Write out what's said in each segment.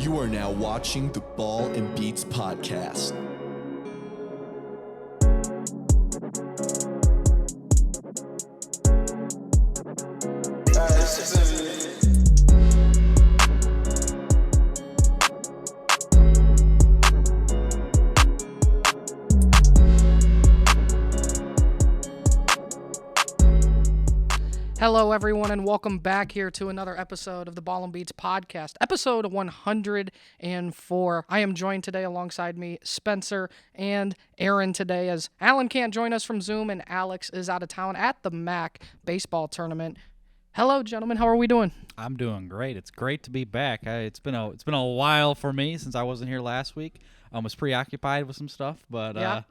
You are now watching the Ball and Beats podcast. Hello, everyone, and welcome back here to another episode of the Ball and Beats podcast, episode 104. I am joined today alongside me, Spencer and Aaron today, as Alan can't join us from Zoom and Alex is out of town at the MAC baseball tournament. Hello, gentlemen. How are we doing? I'm doing great. It's great to be back. It's been a while for me since I wasn't here last week. I was preoccupied with some stuff, but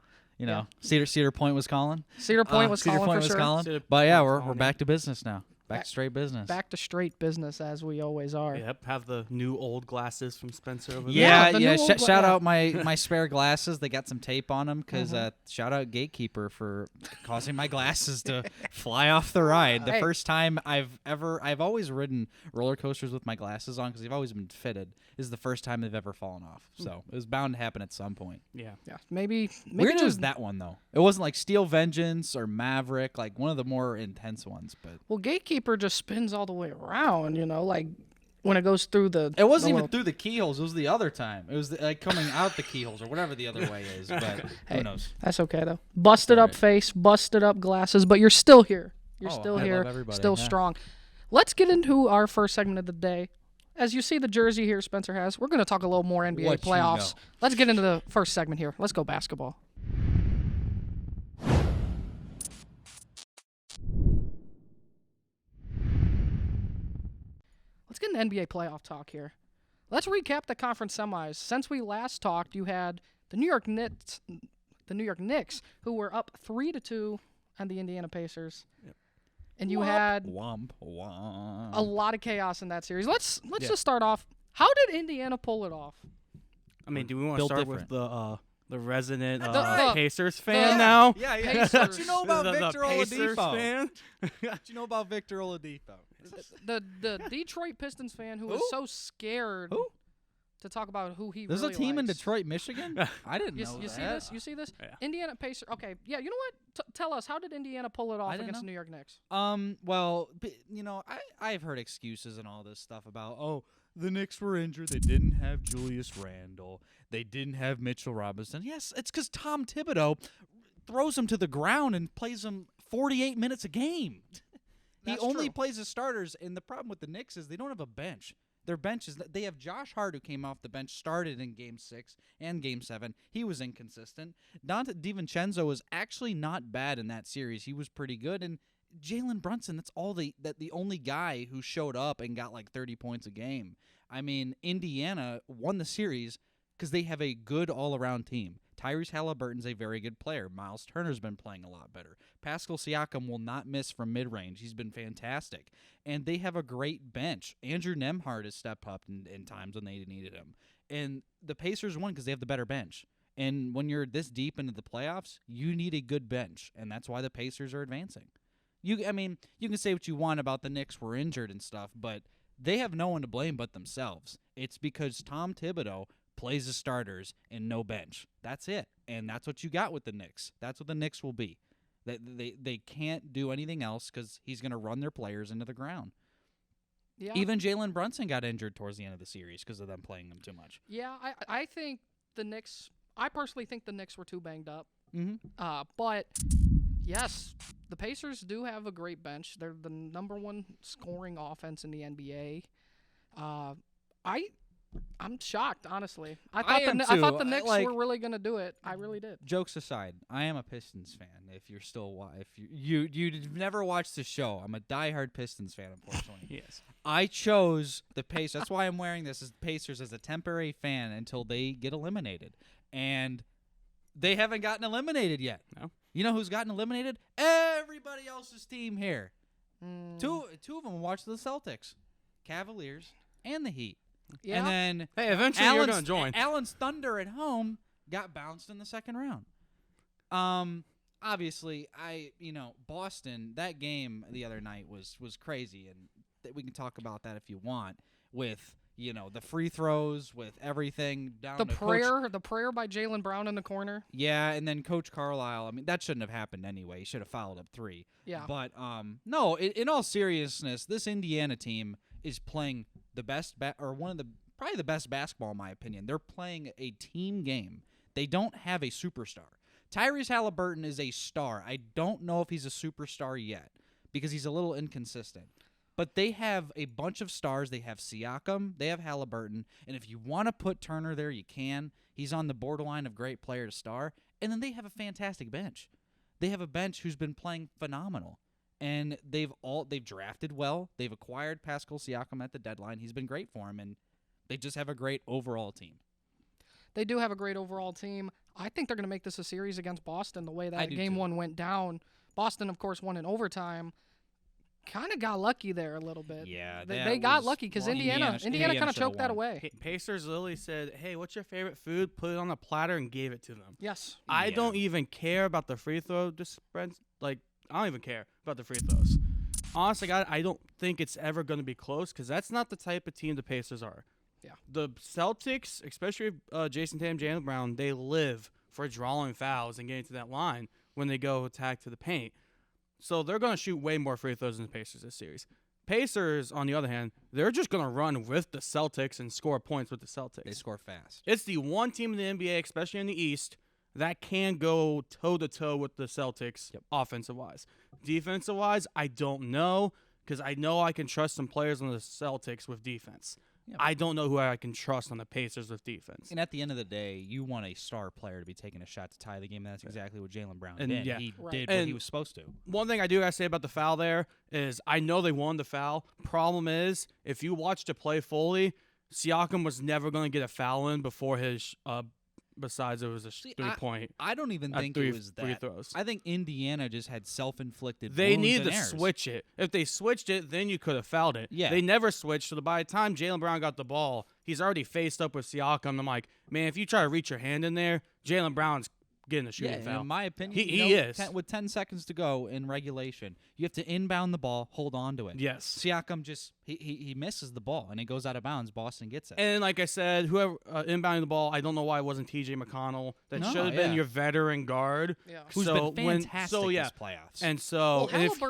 Cedar Point was calling. Cedar Point was calling for sure. But yeah, we're back to business now. Back to straight business. Back to straight business as we always are. Yep, have the new old glasses from Spencer over there. Yeah. Shout out my spare glasses. They got some tape on them because shout out Gatekeeper for causing my glasses to fly off the ride. The first time I've always ridden roller coasters with my glasses on because they've always been fitted. This is the first time they've ever fallen off. So it was bound to happen at some point. Yeah. Maybe Weird was that one though. It wasn't like Steel Vengeance or Maverick, like one of the more intense ones. But Gatekeeper just spins all the way around, like when it goes through the... It wasn't even through the keyholes. It was the other time. It was like coming out the keyholes or whatever the other way is. But who knows? That's okay, though. Busted up face, busted up glasses, but you're still here. You're still here, still strong. Let's get into our first segment of the day. As you see the jersey here Spencer has, we're going to talk a little more NBA playoffs. Let's get into the first segment here. Let's go basketball. Let's get into NBA playoff talk here. Let's recap the conference semis. Since we last talked, you had the New York Knicks, who were up 3-2 on the Indiana Pacers. Yep. And you had a lot of chaos in that series. Let's just start off. How did Indiana pull it off? I mean, do we want to start with the resident Pacers Yeah. fan now? Yeah. What you know about Victor Pacers Oladipo? fan? What you know about Victor Oladipo? The Detroit Pistons fan who was so scared to talk about who he There's really a team in likes. Detroit, Michigan? I didn't know You that. see this? You see this? Yeah. Indiana Pacers. Okay, yeah. You know what? Tell us, how did Indiana pull it off against the New York Knicks? Well, I've heard excuses and all this stuff about, the Knicks were injured. They didn't have Julius Randle. They didn't have Mitchell Robinson. Yes, it's because Tom Thibodeau throws them to the ground and plays them 48 minutes a game. He only plays his starters, and the problem with the Knicks is they don't have a bench. Their bench is they have Josh Hart, who came off the bench, started in Game 6 and Game 7. He was inconsistent. Dante DiVincenzo was actually not bad in that series. He was pretty good, and Jalen Brunson, that's the only guy who showed up and got like 30 points a game. I mean, Indiana won the series because they have a good all-around team. Tyrese Halliburton's a very good player. Miles Turner's been playing a lot better. Pascal Siakam will not miss from mid-range. He's been fantastic. And they have a great bench. Andrew Nembhard has stepped up in times when they needed him. And the Pacers won because they have the better bench. And when you're this deep into the playoffs, you need a good bench. And that's why the Pacers are advancing. You can say what you want about the Knicks were injured and stuff, but they have no one to blame but themselves. It's because Tom Thibodeau plays the starters and no bench. That's it. And that's what you got with the Knicks. That's what the Knicks will be. They can't do anything else because he's going to run their players into the ground. Yeah. Even Jalen Brunson got injured towards the end of the series because of them playing him too much. Yeah, I think the Knicks – I personally think the Knicks were too banged up. Mm-hmm. But, yes, the Pacers do have a great bench. They're the number one scoring offense in the NBA. I'm shocked, honestly. I thought the Knicks were really going to do it. I really did. Jokes aside, I am a Pistons fan. If you've never watched the show, I'm a diehard Pistons fan, unfortunately. Yes. I chose the Pacers. That's why I'm wearing this as Pacers as a temporary fan until they get eliminated. And they haven't gotten eliminated yet. No. You know who's gotten eliminated? Everybody else's team here. Two of them watched the Celtics, Cavaliers, and the Heat. Yeah. And then eventually you're going to join. Allen's Thunder at home got bounced in the second round. Obviously, Boston, that game the other night was crazy, and we can talk about that if you want, with the free throws with everything down The to prayer by Jaylen Brown in the corner. Yeah, and then Coach Carlisle. I mean, that shouldn't have happened anyway. He should have fouled up 3. Yeah. But no, in all seriousness, this Indiana team is playing the best probably the best basketball in my opinion. They're playing a team game. They don't have a superstar. Tyrese Halliburton is a star. I don't know if he's a superstar yet because he's a little inconsistent. But they have a bunch of stars. They have Siakam. They have Halliburton. And if you want to put Turner there, you can. He's on the borderline of great player to star. And then they have a fantastic bench. They have a bench who's been playing phenomenal. And they've drafted well. They've acquired Pascal Siakam at the deadline. He's been great for him. And they just have a great overall team. They do have a great overall team. I think they're going to make this a series against Boston the way that game 1 went down. Boston, of course, won in overtime. Kind of got lucky there a little bit. Yeah, they got lucky because Indiana kind of choked that away. Pacers literally said, "Hey, what's your favorite food? Put it on a platter and gave it to them." Yes. I don't even care about the free throw dispense. Like, I don't even care about the free throws. Honestly, I don't think it's ever going to be close because that's not the type of team the Pacers are. Yeah. The Celtics, especially Jason Tatum, Jaylen Brown, they live for drawing fouls and getting to that line when they go attack to the paint. So they're going to shoot way more free throws than the Pacers this series. Pacers, on the other hand, they're just going to run with the Celtics and score points with the Celtics. They score fast. It's the one team in the NBA, especially in the East, that can go toe-to-toe with the Celtics offensive-wise. Defensive-wise, I don't know because I know I can trust some players on the Celtics with defense. Yeah. I don't know who I can trust on the Pacers with defense. And at the end of the day, you want a star player to be taking a shot to tie the game. That's exactly what Jaylen Brown did. Yeah. He did what he was supposed to. One thing I do gotta say about the foul there is I know they won the foul. Problem is, if you watched it play fully, Siakam was never going to get a foul in before his besides it was a 3-point. I don't even think it was that. Free throws. I think Indiana just had self-inflicted They wounds needed and to errors. switch it. If they switched it, then you could have fouled it. Yeah. They never switched, so by the time Jaylen Brown got the ball, he's already faced up with Siakam. I'm like, man, if you try to reach your hand in there, Jaylen Brown's getting a shooting foul. In my opinion, he is. With 10 seconds to go in regulation, you have to inbound the ball, hold on to it. Yes. Siakam just he misses the ball and it goes out of bounds. Boston gets it. And like I said, whoever inbounding the ball, I don't know why it wasn't T.J. McConnell. That should have been your veteran guard. Yeah. Who's been fantastic this playoffs. And so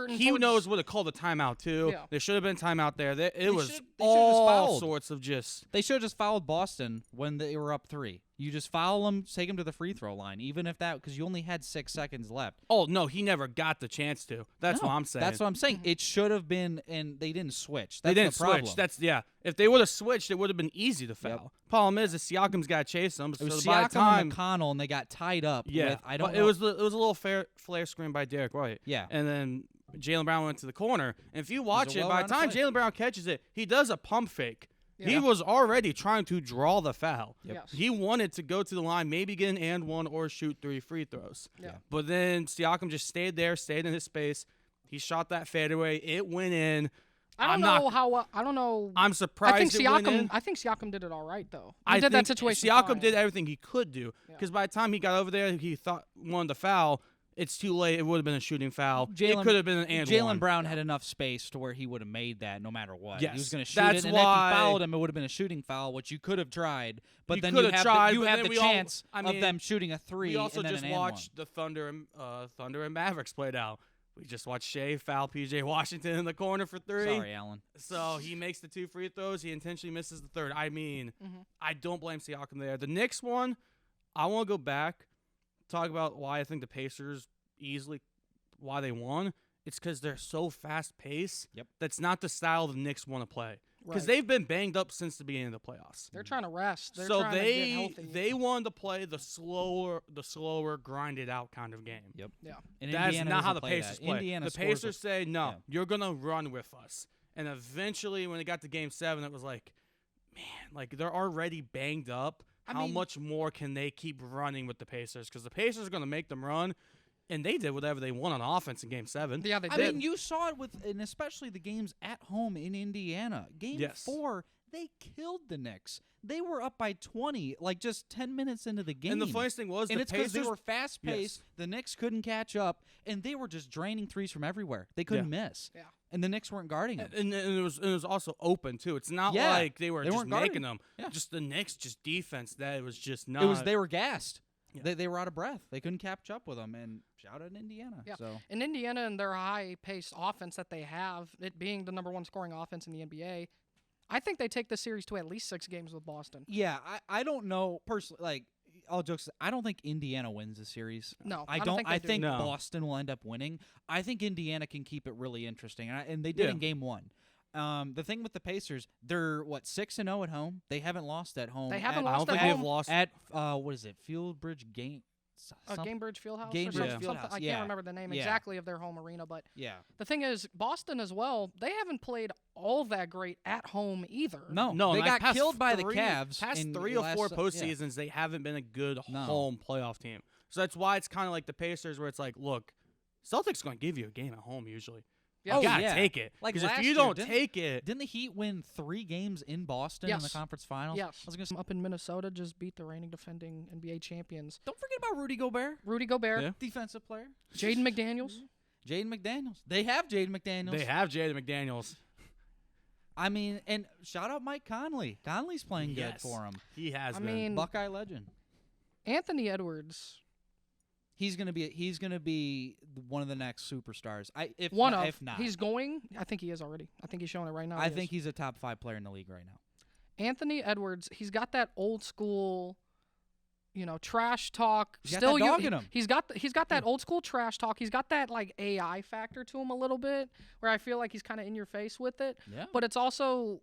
he knows what to call the timeout too. Yeah. There should have been timeout there. It was all all sorts of just. They should have just fouled Boston when they were up 3. You just foul them, take them to the free throw line, even if that because you only had 6 seconds left. Oh no, he never got the chance to. That's what I'm saying. That's what I'm saying. It should have been, and they didn't switch. They didn't the problem. switch. If they would have switched, it would have been easy to foul. Yep. Problem is, Siakam's got to chase them. It was so by Siakam the time, and McConnell, and they got tied up. Yeah, with, I don't. But know. it was a little flare screen by Derek White. Yeah, and then Jaylen Brown went to the corner. And if you watch it, by the time play. Jaylen Brown catches it, he does a pump fake. Yeah. He was already trying to draw the foul. Yep. Yes. He wanted to go to the line, maybe get an and one or shoot 3 free throws. Yeah. But then Siakam just stayed there, stayed in his space. He shot that fadeaway. It went in. I don't know. I'm surprised. I think Siakam did it all right though. He did that situation. Siakam fine. did everything he could do because by the time he got over there, he wanted to foul. It's too late. It would have been a shooting foul. It could have been an and one. Jaylen Brown had enough space to where he would have made that no matter what. Yes. He was going to shoot That's it, and why, if you fouled him, it would have been a shooting foul, which you could have tried. But then you have the chance of them shooting a 3. We also and then just an watched the Thunder and Mavericks played out. We just watched Shea foul P.J. Washington in the corner for 3. Sorry, Alan. So he makes the 2 free throws. He intentionally misses the third. I mean, I don't blame Siakam there. The Knicks one, I want to go back, talk about why I think the Pacers easily why they won. It's because they're so fast-paced. Yep. That's not the style the Knicks want to play. Because Right. they've been banged up since the beginning of the playoffs. They're trying to rest. They're so trying to get healthy. they wanted to play the slower, grinded out kind of game. Yep. Yeah. And That's Indiana not how doesn't the play Pacers that. play. Indiana The scores Pacers say, no, yeah. you're going to run with us. And eventually, when it got to Game 7, it was like, man, like they're already banged up. How much more can they keep running with the Pacers? Because the Pacers are going to make them run. And they did whatever they want on offense in Game 7. Yeah, they did. I mean, you saw it and especially the games at home in Indiana. Game 4, they killed the Knicks. They were up by 20, like just 10 minutes into the game. And the funniest thing was, it's because they were fast-paced. Yes. The Knicks couldn't catch up, and they were just draining threes from everywhere. They couldn't miss. Yeah. And the Knicks weren't guarding him. And it was also open too. It's not Yeah, like they were just weren't making guarding. them. Yeah. Just the Knicks, just defense. That was just not. They were gassed. Yeah. They were out of breath. They couldn't catch up with them. And shout out Indiana. Yeah. So In Indiana and their high-paced offense that they have, it being the number 1 scoring offense in the NBA, I think they take the series to at least 6 games with Boston. yeah, I don't know personally. Like all jokes, I don't think Indiana wins the series. No, I don't don't. think they I do. think No. Boston will end up winning. I think Indiana can keep it really interesting, and they did Yeah. in Game 1. The thing with the Pacers, they're 6-0 at home. They haven't lost at home. They haven't I lost don't at think they've home. lost. at what is it? Fieldbridge Game. Gamebridge Fieldhouse? Gamebridge or something, Fieldhouse, I yeah. can't remember the name Yeah. exactly of their home arena, but Yeah. the thing is, Boston as well, they haven't played all that great at home either. No, No, they like got past killed by the three- Cavs. Past in 3 or last 4 yeah. postseasons, they haven't been a good No. home playoff team. So that's why it's kind of like the Pacers, where it's like, look, Celtics going to give you a game at home usually. Yeah. Oh, You gotta yeah. take it. Like Because if last you year, don't didn't- take it, Didn't the Heat win 3 games in Boston in the Yes. conference finals? Yes. I was gonna say, Up in Minnesota, just beat the reigning defending NBA champions. don't forget about Rudy Gobert, Rudy Gobert, Yeah. defensive player. Jaden McDaniels. Jaden McDaniels. They have Jaden McDaniels. they have Jaden McDaniels. I mean, and shout out Mike Conley. Conley's playing good Yes. for him. He has I been. mean, Buckeye legend. Anthony Edwards, He's gonna be one of the next superstars. If not, he's going. I think he is already. I think he's showing it right now. I He think is. he's a top 5 player in the league right now. Anthony Edwards, he's got that old school, trash talk. He's got Still, that dog in him. He's got that old school trash talk. He's got that like AI factor to him a little bit, where I feel like he's kind of in your face with it. Yeah. But it's also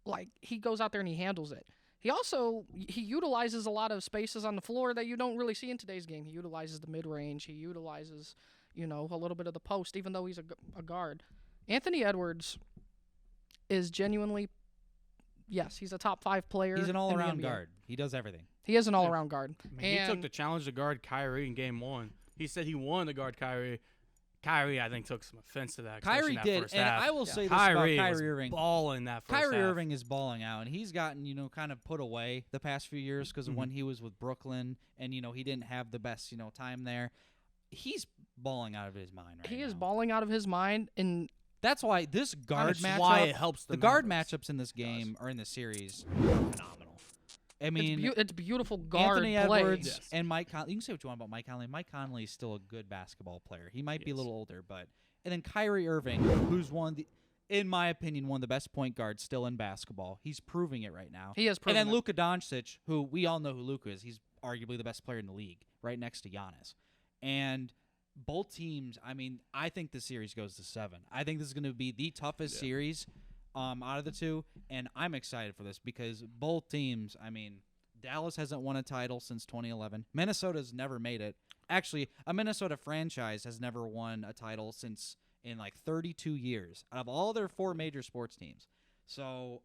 like he goes out there and he handles it. He utilizes a lot of spaces on the floor that you don't really see in today's game. He utilizes the mid range. He utilizes, a little bit of the post, even though he's a guard. Anthony Edwards is genuinely, yes, he's a top 5 player. He's an in the all-around NBA. guard. He does everything. He is an all-around guard. I mean, he took And the challenge to guard Kyrie in Game 1. He said he wanted to guard Kyrie. Kyrie, I think, took some offense to that. especially Kyrie in that did, first and half. I will say this Kyrie about was Kyrie Irving. balling that first Kyrie half. Irving is balling out, and he's gotten, kind of put away the past few years because of when he was with Brooklyn, and, he didn't have the best, time there. He's balling out of his mind right now. he is balling out of his mind. And That's why this guard That's why it matchup, helps the the guard numbers. matchups in this game or in this series, are phenomenal. I mean, it's beautiful guard Anthony play. Edwards Yes. and Mike Conley. You can say what you want about Mike Conley. Mike Conley is still a good basketball player. He might be a Yes. little older, but and then Kyrie Irving, who's in my opinion, one of the best point guards still in basketball. He's proving it right now. He is And proving then it. Luka Doncic, who we all know who Luka is. He's arguably the best player in the league, right next to Giannis. And both teams, I mean, I think the series goes to 7. I think this is going to be the toughest series out of the two, and I'm excited for this because both teams, I mean, Dallas hasn't won a title since 2011. Minnesota's never made it. Actually, a Minnesota franchise has never won a title since in like 32 years out of all their 4 major sports teams. So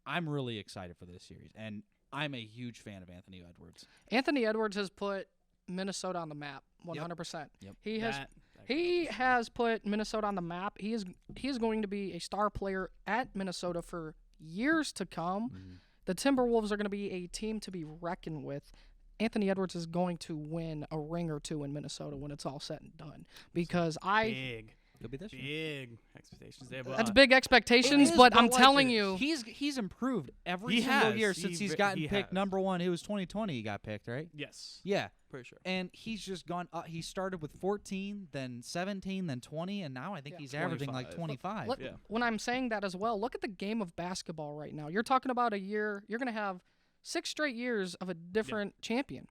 I'm really excited for this series, and I'm a huge fan of Anthony Edwards. Anthony Edwards has put Minnesota on the map 100%. Yep. He has That he has put Minnesota on the map. He is going to be a star player at Minnesota for years to come. Mm-hmm. The Timberwolves are going to be a team to be reckoned with. Anthony Edwards is going to win a ring or 2 in Minnesota when it's all said and done. Because big, It'll be this year. big expectations there. But that's big expectations, It is, but I'm like, telling you, he's improved every He single has. year since He he's ve- gotten he picked has. number 1. It was 2020 he got picked, right? yes, Yeah. pretty sure. And he's just gone up. He started with 14, then 17, then 20, and now I think Yeah. he's averaging like 25. 25. look, Yeah. when I'm saying that as well, look at the game of basketball right now. You're talking about a year, you're going to have 6 straight years of a different champion.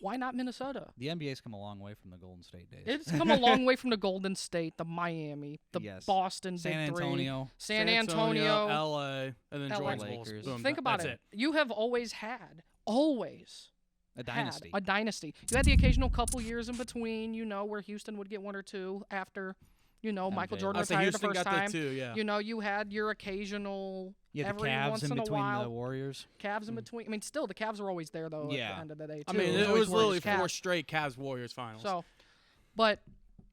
Why not Minnesota? The NBA's come a long way from the Golden State days. It's come a long way from the Golden State, the Miami, the Yes. Boston San Big Three, Antonio. San Antonio. LA, and then LA. Jordan's Bulls. Lakers. Boom, Think about that's it. You have always had, A dynasty. had a dynasty. You had the occasional couple years in between, where Houston would get 1 or 2 after, Michael MJ. Jordan I say retired the Houston first got time. that too. Yeah. You had your occasional You had the every Cavs once in in a between while. the Warriors. Cavs in between. I mean, still the Cavs were always there though. Yeah. At the end of the day, I too. mean, it always was literally Warriors, 4 Cavs. straight Cavs Warriors finals. So, but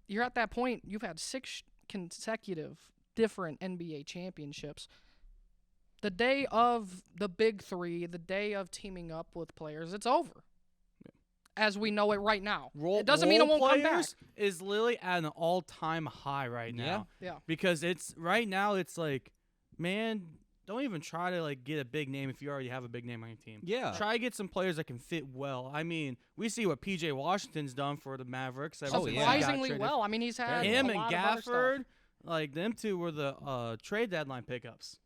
you're at that point. You've had 6 consecutive different NBA championships. The day of the big 3, the day of teaming up with players, it's over. as we know it right now. Role, It doesn't mean it won't come back. players is literally at an all-time high right now. Yeah. Because it's right now, it's like, man, don't even try to like get a big name if you already have a big name on your team. Yeah. Try to get some players that can fit well. I mean, we see what P.J. Washington's done for the Mavericks. ever since he got Surprisingly traded. well. I mean, he's had Him a and lot of other stuff. Gafford, like them two were the trade deadline pickups.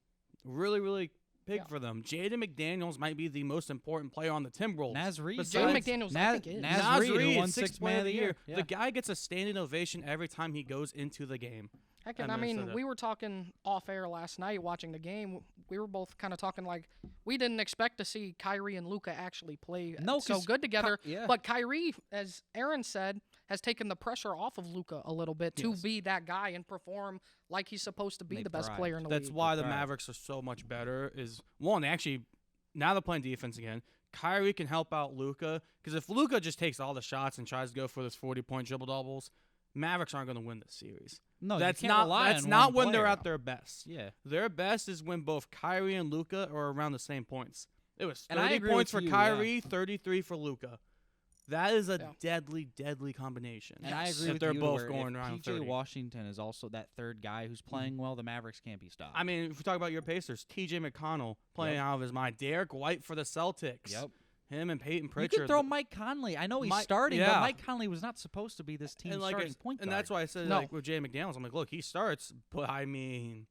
Really, really big for them. Jaden McDaniels might be the most important player on the Timberwolves. Naz Reed. Jaden McDaniels, I think, is. Naz Reed, who Reed, won sixth Sixth Man of the Year. Yeah. The guy gets a standing ovation every time he goes into the game. Heck, and I mean, we were talking off air last night watching the game. We were both kind of talking like we didn't expect to see Kyrie and Luka actually play so good together. But Kyrie, as Aaron said, has taken the pressure off of Luka a little bit to be that guy and perform like he's supposed to be the best player in the league. That's why the Mavericks are so much better. Is one, they actually now they're playing defense again. Kyrie can help out Luka because if Luka just takes all the shots and tries to go for this 40-point triple doubles, Mavericks aren't going to win this series. No, that's you can't not. rely That's on not one when they're player. at their best. Yeah. Their best is when both Kyrie and Luka are around the same points. It was And I 30 agree points with for you, Kyrie, 33 for Luka. That is a Yeah. deadly, deadly combination. And I agree if with they're you. both where going if around P.J. 30. Washington is also that third guy who's playing well. The Mavericks can't be stopped. I mean, if we talk about your Pacers, T.J. McConnell playing out of his mind. Derek White for the Celtics. Yep. Him and Peyton You Pritchard. could throw Mike Conley. I know he's Mike- starting, yeah. but Mike Conley was not supposed to be this team's and like starting point guard. and that's why I said No. like with Jay McDaniels, I'm like, look, he starts, but I mean,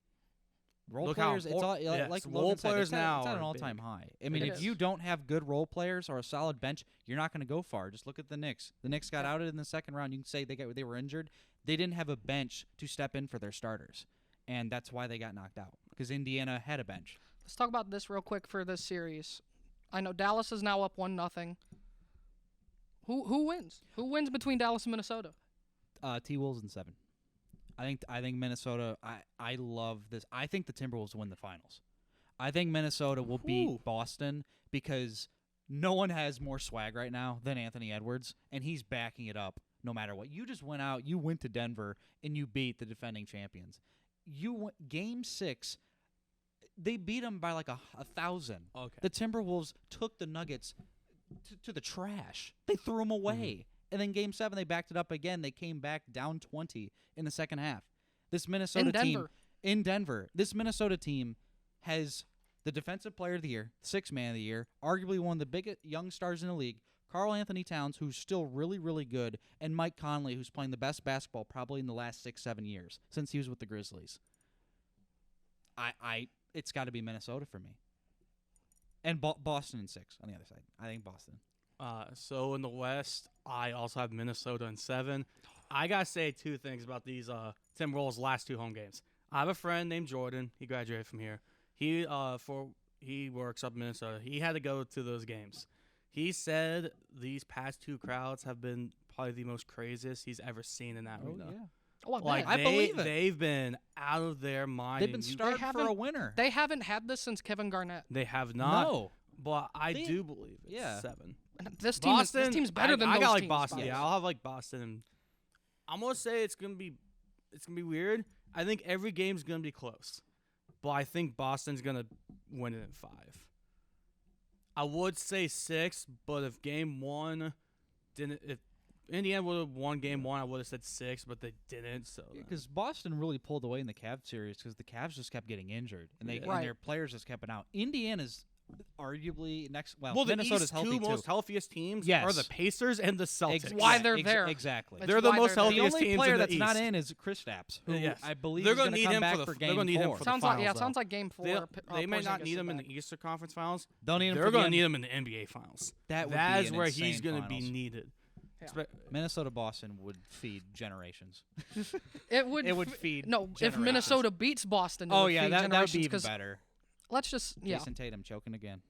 Role look how players, it's all, yes, like role Logan said, players it's at now an are all-time big. high. I mean, It if is. you don't have good role players or a solid bench, you're not going to go far. Just look at the Knicks. The Knicks got outed in the second round. You can say they were injured. They didn't have a bench to step in for their starters, and that's why they got knocked out because Indiana had a bench. Let's talk about this real quick for this series. I know Dallas is now up 1-0. Who wins? Who wins between Dallas and Minnesota? T-Wolves in 7. I think Minnesota. I love this. I think the Timberwolves win the finals. I think Minnesota will beat Boston because no one has more swag right now than Anthony Edwards, and he's backing it up no matter what. You just went out. You went to Denver and you beat the defending champions. Game 6. They beat them by like 1,000. Okay. The Timberwolves took the Nuggets to the trash. They threw them away. And then Game 7, they backed it up again. They came back down 20 in the second half. This Minnesota team in Denver, this Minnesota team has the Defensive Player of the Year, Sixth Man of the Year, arguably one of the biggest young stars in the league, Karl Anthony Towns, who's still really, really good, and Mike Conley, who's playing the best basketball probably in the last 6-7 years since he was with the Grizzlies. It's got to be Minnesota for me. And Boston in 6 on the other side. I think Boston. So in the West, I also have Minnesota in 7. I gotta say 2 things about these Timberwolves' last 2 home games. I have a friend named Jordan. He graduated from here. He works up in Minnesota. He had to go to those games. He said these past 2 crowds have been probably the most craziest he's ever seen in that arena. Yeah. Oh, I believe it. They've been out of their mind. They've been starved for a winner. They haven't had this since Kevin Garnett. They have not. No. But I do believe it's 7. This Boston, team's better than I those got like teams, Boston. by the Yeah, way. I'll have like Boston. I'm gonna say it's gonna be weird. I think every game's gonna be close, but I think Boston's gonna win it in 5. I would say 6, but if game 1 didn't, if Indiana would have won game 1, I would have said 6, but they didn't. So Because Boston really pulled away in the Cavs series because the Cavs just kept getting injured and Yeah. and their players just kept it out. Indiana's arguably next. Well, the Minnesota's East healthy 2 most too. healthiest teams Yes. are the Pacers and the Celtics. Why they're there. Exactly. It's They're the why most they're there. The healthiest only teams player in the that's not East. in is Kristaps, who Yes. I believe They're is gonna going need to come him back for for the- game they're gonna need him 4. for the Sounds like finals, sounds though. like game 4. They may not Porzingis need is him in back. the Eastern Conference Finals. Don't need him They're for going to the need him in the NBA Finals. That would That be is an where insane he's going to be finals. needed. Yeah. Minnesota Boston would feed generations. It would. It would feed. No, if generations. Minnesota beats Boston, it Oh would yeah, feed that would be generations, even 'cause better. Let's just Jason Tatum choking again.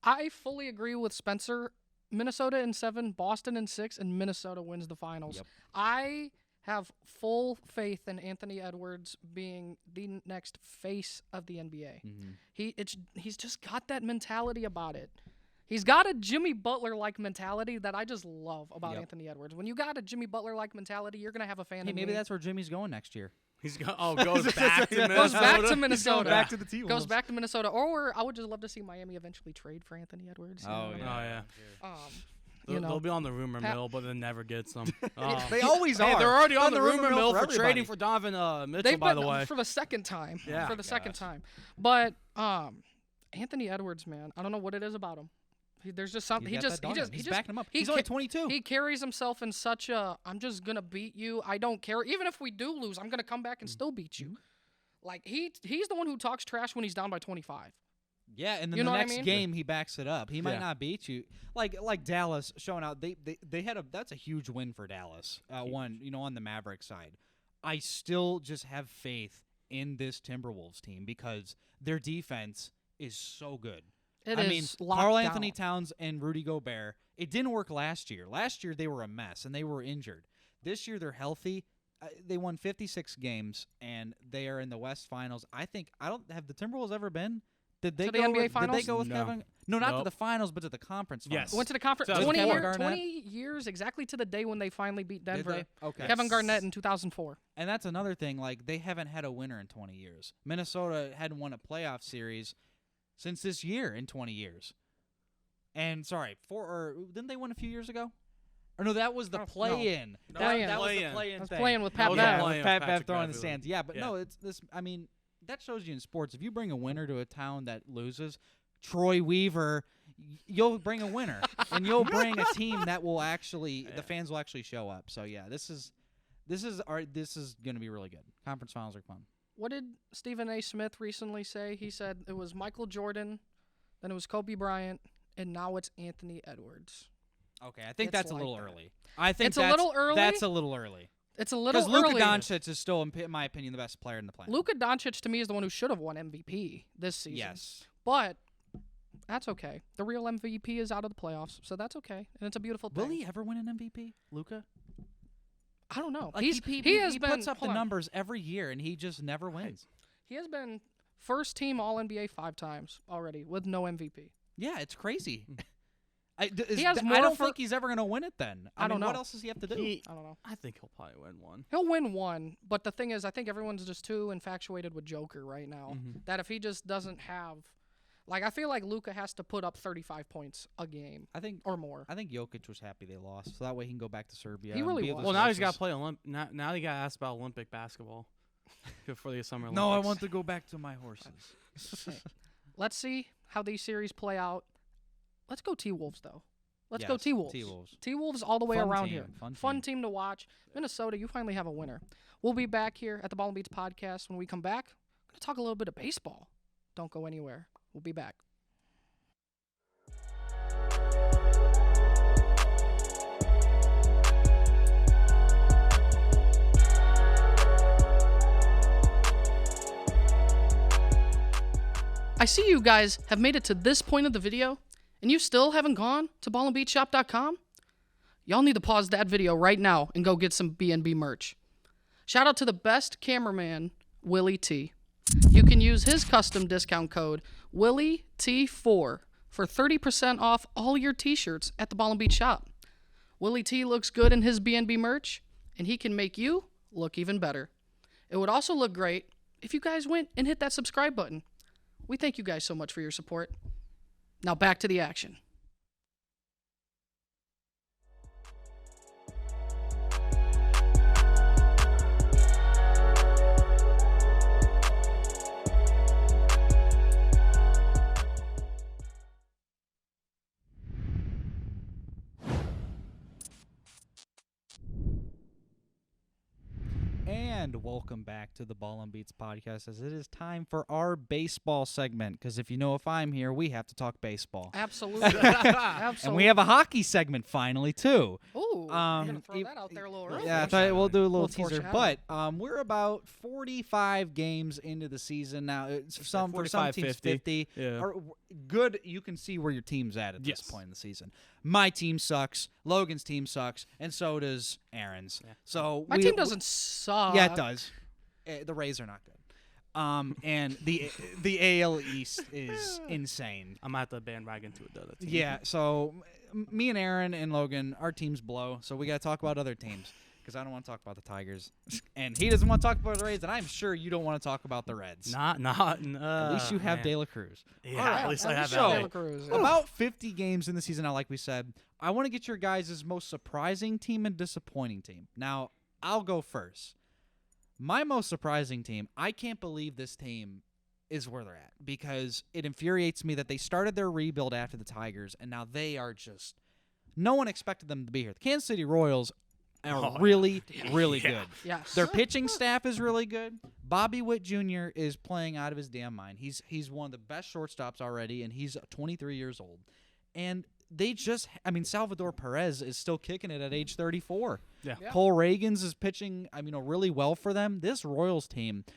I fully agree with Spencer. Minnesota in 7, Boston in 6, and Minnesota wins the finals. Yep. I have full faith in Anthony Edwards being the next face of the NBA. He's just got that mentality about it. He's got a Jimmy Butler-like mentality that I just love about Yep. Anthony Edwards. When you got a Jimmy Butler-like mentality, you're gonna have a fan. Hey, in maybe me. that's where Jimmy's going next year. He's goes back to Minnesota. Goes back to Minnesota. back to the T-Wolves. Goes back to Minnesota. Or I would just love to see Miami eventually trade for Anthony Edwards. Oh you know? yeah. Oh, yeah. They'll be on the rumor mill, but then never gets them. They always are. Hey, they're already on the rumor mill for everybody. trading for Donovan Mitchell, They've by been the way. for the second time. Yeah. For the second time. But Anthony Edwards, man, I don't know what it is about him. There's just something. He's backing him up. He's only 22. He carries himself in such a, I'm just gonna beat you. I don't care. Even if we do lose, I'm gonna come back and still beat you. Like he's the one who talks trash when he's down by 25. Yeah, and then You know the what I next mean? game he backs it up. He might not beat you. Like Dallas showing out. They had that's a huge win for Dallas. On the Mavericks side. I still just have faith in this Timberwolves team because their defense is so good. I mean, Karl Anthony Towns and Rudy Gobert. It didn't work last year. Last year they were a mess and they were injured. This year they're healthy. They won 56 games and they are in the West Finals. I don't have the Timberwolves ever been. Did they To the go NBA with, Finals? Did they go with No. Kevin? No, not to Nope. the finals, but to the conference finals. Yes. Went to the conference So 20 Kevin years, Garnett? 20 years exactly to the day when they finally beat Did Denver. they? Okay. Kevin Garnett in 2004. And that's another thing. Like they haven't had a winner in 20 years. Minnesota hadn't won a playoff series since this year in 20 years. And didn't they win a few years ago? Or no, that was the No. play-in. No, That was the play-in. play-in I was thing. playing with That Pat was Bev. a play-in. With Pat Bev Patrick throwing in the Bev. stands. Yeah, but Yeah. no, it's this. I mean, that shows you in sports. If you bring a winner to a town that loses, Troy Weaver, you'll bring a winner, and you'll bring a team that will actually the fans will actually show up. So yeah, this is going to be really good. Conference finals are fun. What did Stephen A. Smith recently say? He said it was Michael Jordan, then it was Kobe Bryant, and now it's Anthony Edwards. Okay, I think It's that's a like little that. early. I think It's a little early? That's a little early. It's a little Because Luka early. Doncic is still, in my opinion, the best player in the planet. Luka Doncic to me is the one who should have won MVP this season. Yes. But that's okay. The real MVP is out of the playoffs, so that's okay, and it's a beautiful thing. Will he ever win an MVP, Luka? I don't know. Like he has been puts up the hold on. numbers every year, and he just never wins. He has been first team All NBA 5 times already with no MVP. Yeah, it's crazy. He I has don't more think he's ever going to win it then. I don't mean, know. What else does he have to do? I don't know. I think he'll probably win one. He'll win one, but the thing is, I think everyone's just too infatuated with Joker right now. That if he just doesn't have, like, I feel like Luka has to put up 35 points a game I think or more. Jokic was happy they lost, so that way he can go back to Serbia. He and really be with was. his Well, now he's got horses. to play now he got asked about Olympic basketball for the Summer Olympics. No, I want to go back to my horses. Let's see how these series play out. Let's go T-Wolves, though. Let's go Yes, T-Wolves. T-Wolves. T-Wolves all the way Fun around team, here. fun team to watch. Minnesota, you finally have a winner. We'll be back here at the Ball and Beats podcast. When we come back, we're going to talk a little bit of baseball. Don't go anywhere. We'll be back. I see you guys have made it to this point of the video, and you still haven't gone to ballandbeatshop.com? Y'all need to pause that video right now and go get some BNB merch. Shout out to the best cameraman, Willie T. You can use his custom discount code, WillieT4, for 30% off all your t-shirts at the Ball and Beat shop. Willie T looks good in his BNB merch, and he can make you look even better. It would also look great if you guys went and hit that subscribe button. We thank you guys so much for your support. Now back to the action. And welcome back to the Ball and Beats podcast, as it is time for our baseball segment. Because if I'm here, we have to talk baseball. Absolutely. Absolutely. And we have a hockey segment finally, too. Ooh, I'm going to throw that out there a little early. Yeah, I thought we'll do a little teaser. foreshadowing. But we're about 45 games into the season now. For some 45, teams, 50. 50. Yeah. Or good, you can see where your team's at this Yes. point in the season. My team sucks. Logan's team sucks. And so does Aaron's. Yeah. So My team doesn't suck. Yeah, it does. The Rays are not good. And the AL East is insane. I'm at the bandwagon to another team. Yeah, so me and Aaron and Logan, our teams blow, so we got to talk about other teams. because I don't want to talk about the Tigers, and he doesn't want to talk about the Rays, and I'm sure you don't want to talk about the Reds. Not. At least you have man. De La Cruz. Yeah, All right, at least I have so, that. De La Cruz, yeah. About 50 games in the season now, like we said. I want to get your guys' most surprising team and disappointing team. Now, I'll go first. My most surprising team, I can't believe this team is where they're at because it infuriates me that they started their rebuild after the Tigers, and now they are just – no one expected them to be here. The Kansas City Royals are really good. Yes. Their pitching staff is really good. Bobby Witt Jr. is playing out of his damn mind. He's one of the best shortstops already, and he's 23 years old. And they just – I mean, Salvador Perez is still kicking it at age 34. Yeah. Cole Reagans is pitching, really well for them. This Royals team –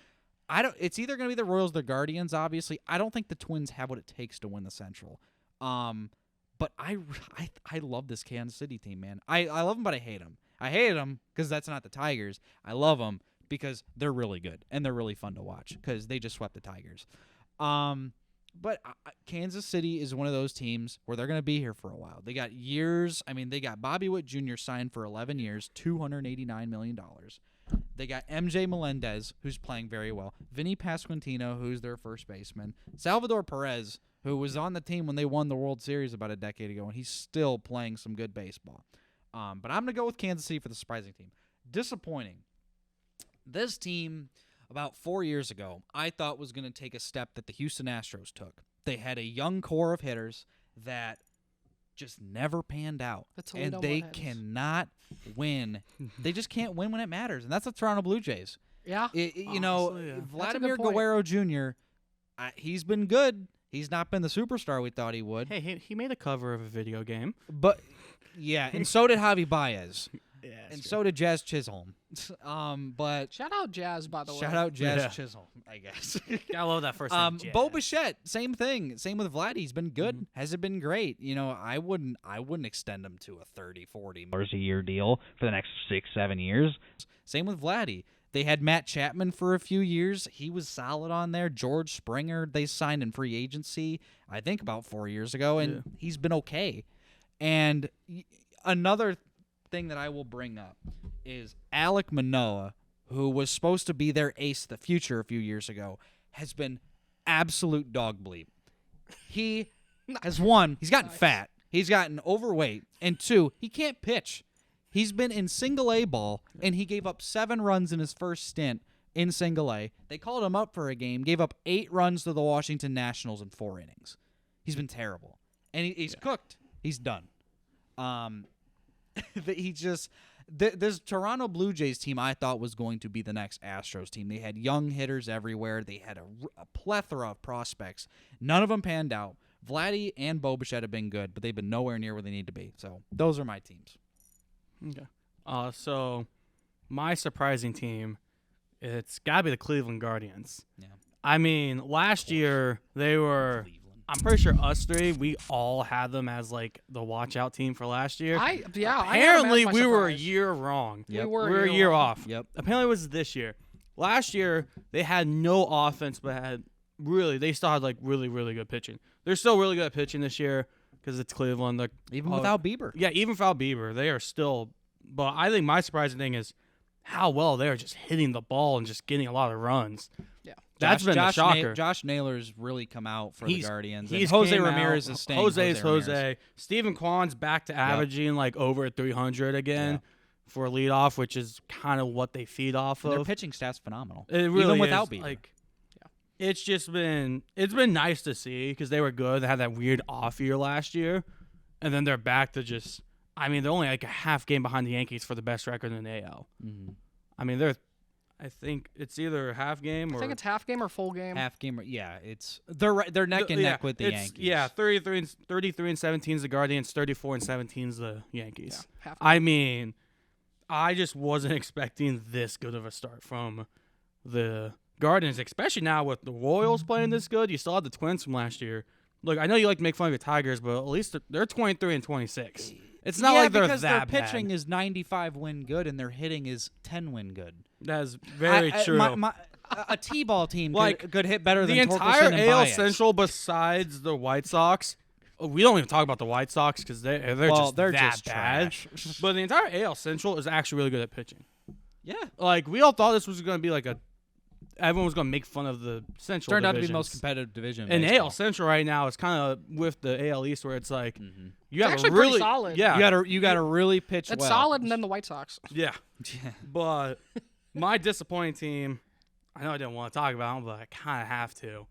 it's either going to be the Royals or the Guardians, obviously. I don't think the Twins have what it takes to win the Central. But I love this Kansas City team, man. I love them, but I hate them. I hate them because that's not the Tigers. I love them because they're really good, and they're really fun to watch because they just swept the Tigers. But Kansas City is one of those teams where they're going to be here for a while. They got years. They got Bobby Witt Jr. signed for 11 years, $289 million. They got MJ Melendez, who's playing very well. Vinny Pasquantino, who's their first baseman. Salvador Perez, who was on the team when they won the World Series about a decade ago, and he's still playing some good baseball. But I'm going to go with Kansas City for the surprising team. Disappointing. This team, about 4 years ago, I thought was going to take a step that the Houston Astros took. They had a young core of hitters that just never panned out. And they cannot win. They just can't win when it matters. And that's the Toronto Blue Jays. Yeah. Vladimir Guerrero Jr., he's been good. He's not been the superstar we thought he would. Hey, he made a cover of a video game. But, yeah, and so did Javi Baez. Yeah, and so did Jazz Chisholm. But shout out Jazz, by the way. Shout out Jazz Chisholm, I guess. I love that first name. Bo Bichette, same thing. Same with Vlad. He's been good. Hasn't been great. I wouldn't extend him to a $30-40 a year deal for the next 6-7 years. Same with Vladdy. They had Matt Chapman for a few years. He was solid on there. George Springer, they signed in free agency, I think about 4 years ago, and he's been okay. And another thing that I will bring up is Alek Manoah, who was supposed to be their ace of the future a few years ago, has been absolute dog bleep. He has he's gotten fat, he's gotten overweight, and two, he can't pitch. He's been in single A ball, and he gave up 7 runs in his first stint in single A. They called him up for a game, gave up 8 runs to the Washington Nationals in 4 innings. He's been terrible. And he's cooked. He's done. This Toronto Blue Jays team I thought was going to be the next Astros team. They had young hitters everywhere. They had a plethora of prospects. None of them panned out. Vladdy and Bo Bichette have been good, but they've been nowhere near where they need to be. So those are my teams. Okay. So my surprising team, it's got to be the Cleveland Guardians. Yeah. Last year they were – I'm pretty sure us three, we all had them as like the watch out team for last year. Apparently, we were a year wrong. Yep. We were a year off. Yep. Apparently, it was this year. Last year, they had no offense, but they still had like really, really good pitching. They're still really good at pitching this year because it's Cleveland. Even without Bieber. Yeah, even without Bieber, they are still. But I think my surprising thing is how well they're just hitting the ball and just getting a lot of runs. Yeah. That's been the shocker. Josh Naylor's really come out for the Guardians. And Jose Ramirez is staying. Jose. Stephen Kwan's back to averaging like over 300 again for a leadoff, which is kind of what they feed off of. Their pitching staff's phenomenal. It really even without is. Bieber. It's been nice to see because they were good. They had that weird off year last year, and then they're back to just. They're only like a half game behind the Yankees for the best record in the AL. Mm-hmm. I think it's either half game or... I think it's half game or full game. Half game, yeah. They're neck and neck with the Yankees. Yeah, 33 and 17 is the Guardians, 34 and 17 is the Yankees. Yeah, half game. I just wasn't expecting this good of a start from the Guardians, especially now with the Royals playing this good. You still had the Twins from last year. Look, I know you like to make fun of your Tigers, but at least they're 23 and 26. It's not like they're that because their bad. pitching is 95 win good and their hitting is 10 win good. That is very true. A T-ball team like could hit better than the entire Torkelson and AL Baez. Central besides the White Sox We don't even talk about the White Sox because they're just they're that just bad. trash. But the entire AL Central is actually really good at pitching. Yeah. Like, we all thought this was going to be like everyone was going to make fun of the Central Turned out to be the divisions. most competitive division. And baseball. AL Central right now is kind of with the AL East where it's like you have actually a pretty really solid. Yeah, You got to really pitch It's well. solid, and then the White Sox. yeah. But my disappointing team, I know I didn't want to talk about them, but I kind of have to.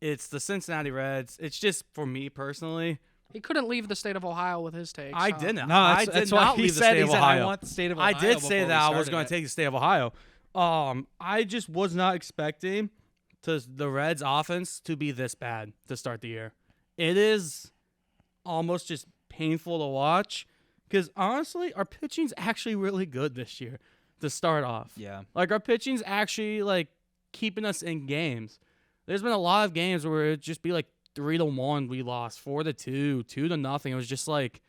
It's the Cincinnati Reds. It's just for me personally. He couldn't leave the state of Ohio with his takes. I so. didn't. No, I that's did why not he leave the said, state of he said, Ohio. I want the state of I Ohio. did say before we that I was started going it. to take the state of Ohio. I just was not expecting the Reds offense to be this bad to start the year. It is almost just painful to watch because honestly, our pitching's actually really good this year to start off. Yeah. Like, our pitching's actually like keeping us in games. There's been a lot of games where it'd just be like 3-1 we lost, 4-2, 2-0. It was just like,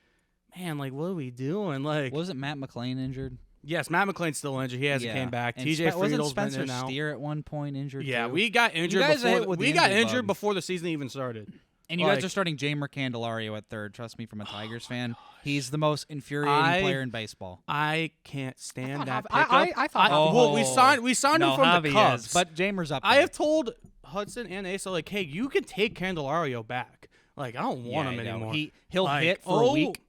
man, like, what are we doing? Like, Wasn't Matt McClain injured? yes, Matt McClain's still injured. He hasn't came back. And TJ wasn't Friedel's been Spencer in now. Steer at one point injured? Yeah, too? we got injured guys are hit before with we the got injury injured bug. before the season even started. And you guys Like- are starting Jamer Candelario at third. Trust me, from a Tigers fan, he's the most infuriating player in baseball. I can't stand that I pickup. thought Javi- well, we signed him from the Cubs, but Jamer's up. I there. have told Hudson and Asa, like, hey, you can take Candelario back. Like, I don't want him Yeah, no, anymore. He'll Like, hit for a week.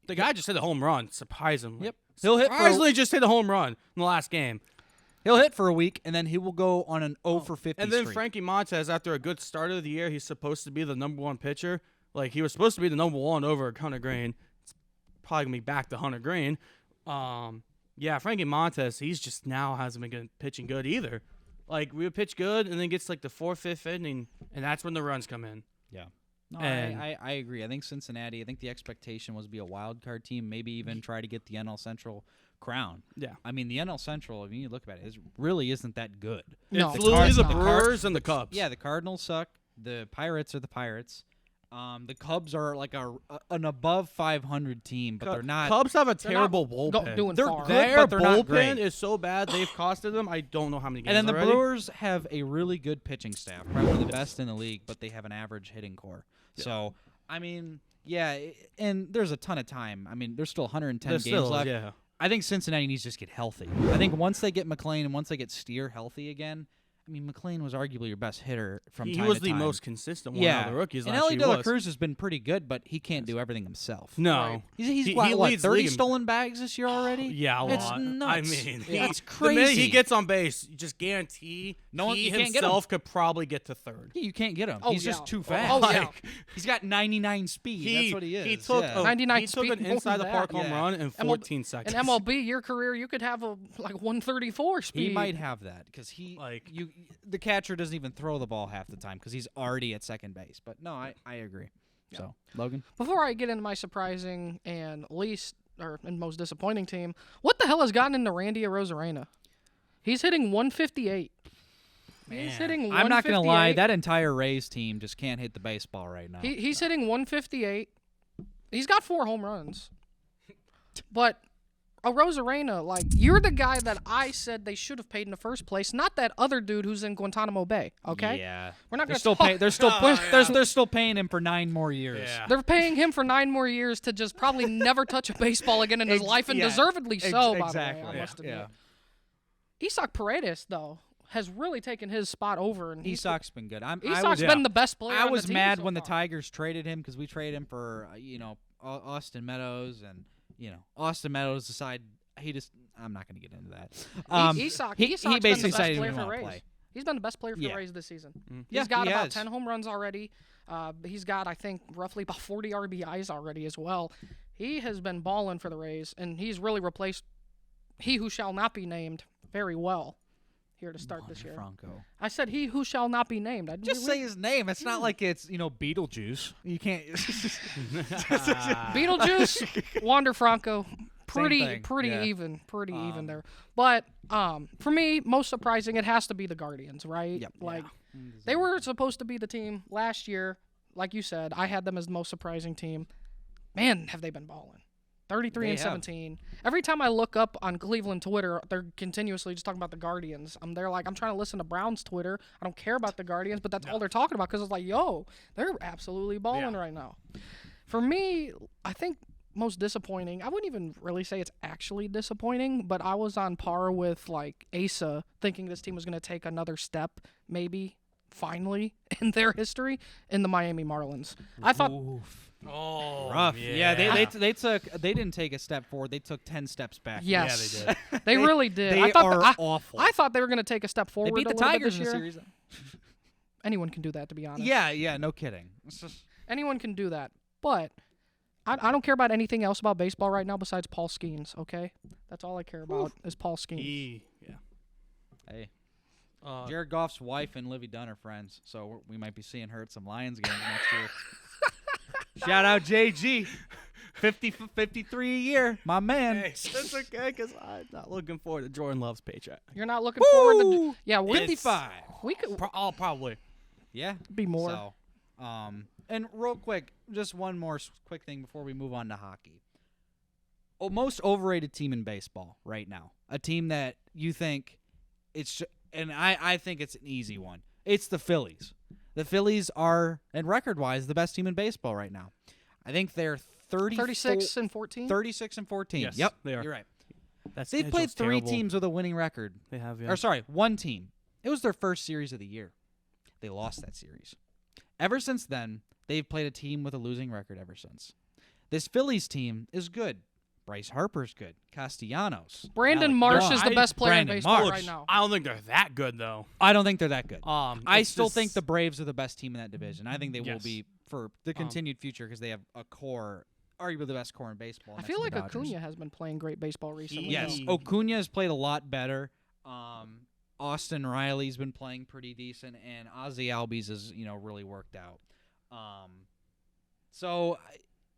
The guy just hit a home run, surprisingly. Yep. He'll hit for a- Surprisingly just hit a home run in the last game. He'll hit for a week, and then he will go on an 0 for 50 And then streak. Frankie Montez, after a good start of the year, he's supposed to be the number one pitcher. Like, he was supposed to be the number one over Hunter Green. It's probably going to be back to Hunter Green. Yeah, Frankie Montez, he's just now hasn't been pitching good either. Like, we would pitch good, and then gets like the 4th, 5th inning, and that's when the runs come in. Yeah. No, And- I agree. I think Cincinnati, I think the expectation was to be a wild card team, maybe even try to get the NL Central crown. Yeah. I mean, the NL Central, if you look at it, really isn't that good. No, It's it's literally hard the not. Brewers and the Cubs. Yeah, the Cardinals suck. The Pirates are the Pirates. The Cubs are like an above 500 team, but they're not. Cubs have a They're terrible not bullpen. doing They're far. good, Their but they're not bullpen great. is so bad they've costed them. I don't know how many games And then the already. Brewers have a really good pitching staff, probably one of the best in the league, but they have an average hitting core. So, I mean, yeah, and there's a ton of time. I mean, there's still 110 They're games still, left. yeah. I think Cincinnati needs to just get healthy. I think once they get McClain and once they get Steer healthy again, I mean, McClain was arguably your best hitter from He time was to the time. most consistent one Yeah, out of the rookies and last Ellie year. De La was. Cruz has been pretty good, but he can't do everything himself. No. Right. He's He what, leads 30 league in- stolen bags this year already? Yeah, a It's lot. nuts. I mean, It's The minute crazy. he gets on base, you just guarantee No one- he you can't get him. himself could probably get to third. Yeah, you can't get him. Oh, He's yeah. just too Oh, fast. oh, yeah. Like, he's got 99 speed. That's what he is. He took yeah. a, 99 he took speed, an more inside the than park that. home Yeah. run in 14 seconds. In MLB, your career, you could have like 134 speed. He might have that because Like- the catcher doesn't even throw the ball half the time because he's already at second base. But no, I agree. So Logan, Before I get into my surprising and most disappointing team, what the hell has gotten into Randy Arozarena? He's hitting 158. He's hitting 158. I'm not gonna lie, that entire Rays team just can't hit the baseball right now. He's hitting 158. He's got 4 home runs. But Arozarena, like, you're the guy that I said they should have paid in the first place, not that other dude who's in Guantanamo Bay. Okay, Yeah, we're not they're going to still talk. pay, they're still Oh, yeah. they're still paying him for 9 more years. Yeah. They're paying him for 9 more years to just probably never touch a baseball again in his life, and yeah. deservedly so. By exactly. the way, I must admit. Yeah. Isak Paredes, though, has really taken his spot over, and Isak's been good. Isak's been the best player. I on was the team mad so when the far. Tigers traded him because we traded him for Austin Meadows, and Austin Meadows decided I'm not going to get into that. Isak's he been basically the best decided he player didn't for want to Rays. play. He's been the best player for Yeah. the Rays this season. Yeah, He's got he about has. 10 home runs already. He's got, I think, roughly about 40 RBIs already as well. He has been balling for the Rays, and he's really replaced he who shall not be named very well here to start this year. Franco. I said he who shall not be named. Just say his name. It's not like it's Beetlejuice. You can't. Beetlejuice, Wander Franco, pretty thing, yeah. even there. But for me, most surprising, it has to be the Guardians, right? Yep. Like they were supposed to be the team last year. Like you said, I had them as the most surprising team. Man, have they been balling? 33 They and have. 17. Every time I look up on Cleveland Twitter, they're continuously just talking about the Guardians. They're like, I'm trying to listen to Browns Twitter. I don't care about the Guardians, but that's all they're talking about because it's like, yo, they're absolutely balling right now. For me, I think most disappointing, I wouldn't even really say it's actually disappointing, but I was on par with like Asa thinking this team was going to take another step, maybe, finally, in their history, in the Miami Marlins. I thought... Oh, Rough. yeah. They didn't take a step forward. They took 10 steps back. Yes. Yeah, they did. They really did. They I thought are awful. I thought they were going to take a step They forward. beat the a little bit Tigers this in the year. series. Anyone can do that, to be honest. Yeah, no kidding. Anyone can do that. But I don't care about anything else about baseball right now besides Paul Skeens, okay? That's all I care about is Paul Skeens. Yeah. Hey, Jared Goff's wife and Livy Dunn are friends, so we might be seeing her at some Lions games next year. Shout out JG. 53 a year. My man. Hey, that's okay, because I'm not looking forward to Jordan Love's paycheck. You're not looking forward to... Yeah, 55. we could Probably. Yeah. be more. So, and real quick, just one more quick thing before we move on to hockey. Most overrated team in baseball right now. A team that you think and I think it's an easy one. It's the Phillies. The Phillies are, and record-wise, the best team in baseball right now. I think they're 36 and 14? 36 and 14. Yes, Yep, they are. You're right. That's They've played three teams with a winning record. They have, yeah. Or sorry, one team. It was their first series of the year. They lost that series. Ever since then, they've played a team with a losing record ever since. This Phillies team is good. Bryce Harper's good. Castellanos. Brandon Alec Marsh Young. is the best player Brandon in baseball Marsh. right now. I don't think they're that good, though. I don't think they're that good. I It's still just- think the Braves are the best team in that division. I think they will Yes. be for the continued future because they have a core, arguably the best core in baseball. I next feel to like the Dodgers. Acuna has been playing great baseball recently. Yes, though. Acuna has played a lot better. Austin Riley's been playing pretty decent, and Ozzy Albies is really worked out. So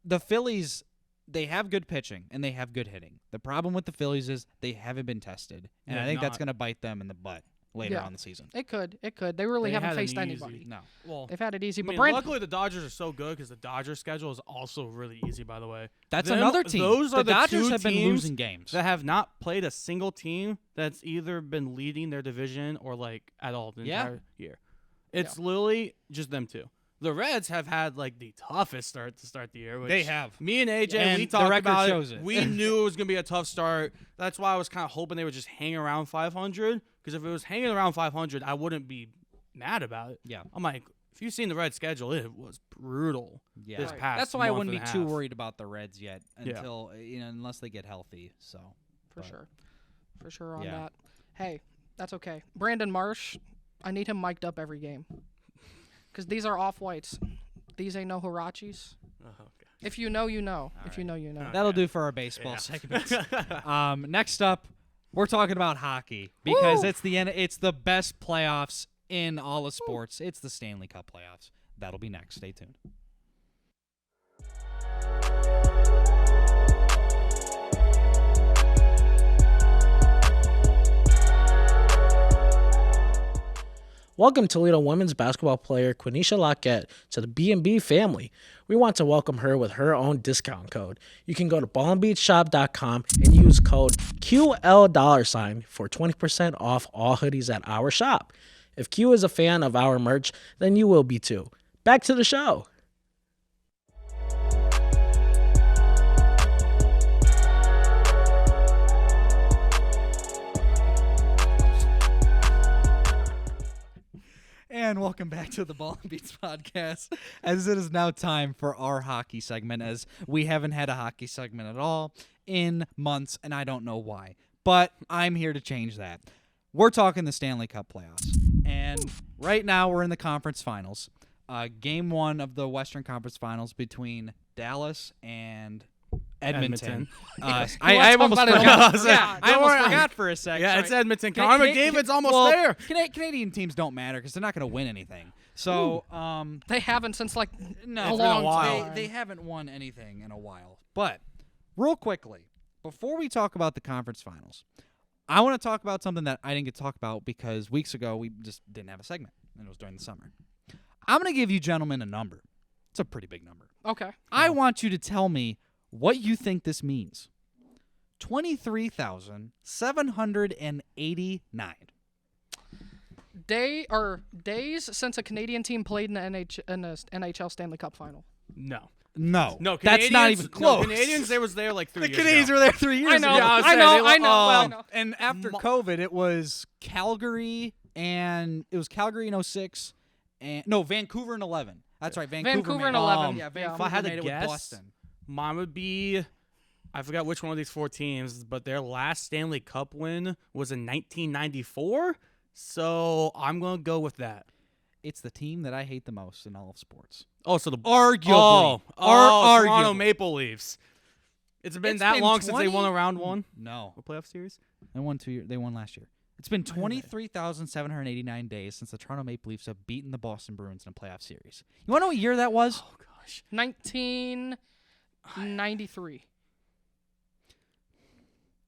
the Phillies, they have good pitching and they have good hitting. The problem with the Phillies is they haven't been tested, and They're I think that's not. going to bite them in the butt later Yeah. on the season. It could. They really They haven't had an faced easy- anybody. No, Well, They've had it easy. I But mean, Brandon, luckily the Dodgers are so good because the Dodgers schedule is also really easy, by the way. that's Them- another team. Those are the Dodgers two have been teams losing games. that have not played a single team that's either been leading their division or like at all the Yeah. entire year. It's literally just them two. The Reds have had like the toughest start to start the year. Which They have. Me and AJ, And we the talked record about shows it. it. We knew it was gonna be a tough start. That's why I was kind of hoping they would just hang around 500. Because if it was hanging around 500, I wouldn't be mad about it. Yeah. I'm like, if you've seen the Reds schedule, it was brutal. Yeah, This past that's why I month wouldn't be and a too half. worried about the Reds yet Yeah. until unless they get healthy. So for sure on Yeah. that. Hey, that's okay. Brandon Marsh, I need him mic'd up every game. Because these are off-whites. These ain't no Hirachis. Oh, okay. If you know, you know. If you know, you know. that'll do for our baseball Yeah. segments. Next up, we're talking about hockey because Woo! it's the best playoffs in all of sports. It's the Stanley Cup playoffs. That'll be next. Stay tuned. Welcome Toledo women's basketball player Quenisha Lockett to the B&B family. We want to welcome her with her own discount code. You can go to ballandbeachshop.com and use code QL$ for 20% off all hoodies at our shop. If Q is a fan of our merch, then you will be too. Back to the show. And welcome back to the Ball and Beats podcast, as it is now time for our hockey segment, as we haven't had a hockey segment at all in months, and I don't know why. But I'm here to change that. We're talking the Stanley Cup playoffs, and right now we're in the conference finals. Game 1 of the Western Conference Finals between Dallas and Edmonton. I almost about it forgot. almost. Yeah, I don't almost worry. forgot for a second. Yeah, it's Edmonton. Can- Connor can- McDavid's almost well, there. Canadian teams don't matter because they're not going to win anything. So, They haven't since like no, a it's been long while. time. They haven't won anything in a while. But real quickly, before we talk about the conference finals, I want to talk about something that I didn't get to talk about because weeks ago we just didn't have a segment, and it was during the summer. I'm going to give you gentlemen a number. It's a pretty big number. Okay. I want you to tell me what you think this means. 23,789. Days since a Canadian team played in the NHL Stanley Cup final. No, Canadians, that's not even close. No, Canadians, they was there like 3 The years Canadians ago. were there 3 years I know, ago. Yeah, I know. And after COVID, it was Calgary, and it was Calgary in 06, and Vancouver in 11. That's right, Vancouver in made it. 11. Yeah, Yeah. Vancouver If I had to made it guess, with Boston. Mine would be, I forgot which one of these 4 teams, but their last Stanley Cup win was in 1994. So I'm going to go with that. It's the team that I hate the most in all of sports. Oh, so the Arguably. Toronto Arguably. Maple Leafs. It's been It's that been long since they 20 won a round one, No. a playoff series. They won 2 years. They won last year. It's been 23,789 days since the Toronto Maple Leafs have beaten the Boston Bruins in a playoff series. You want to know what year that was? Oh gosh, 1993.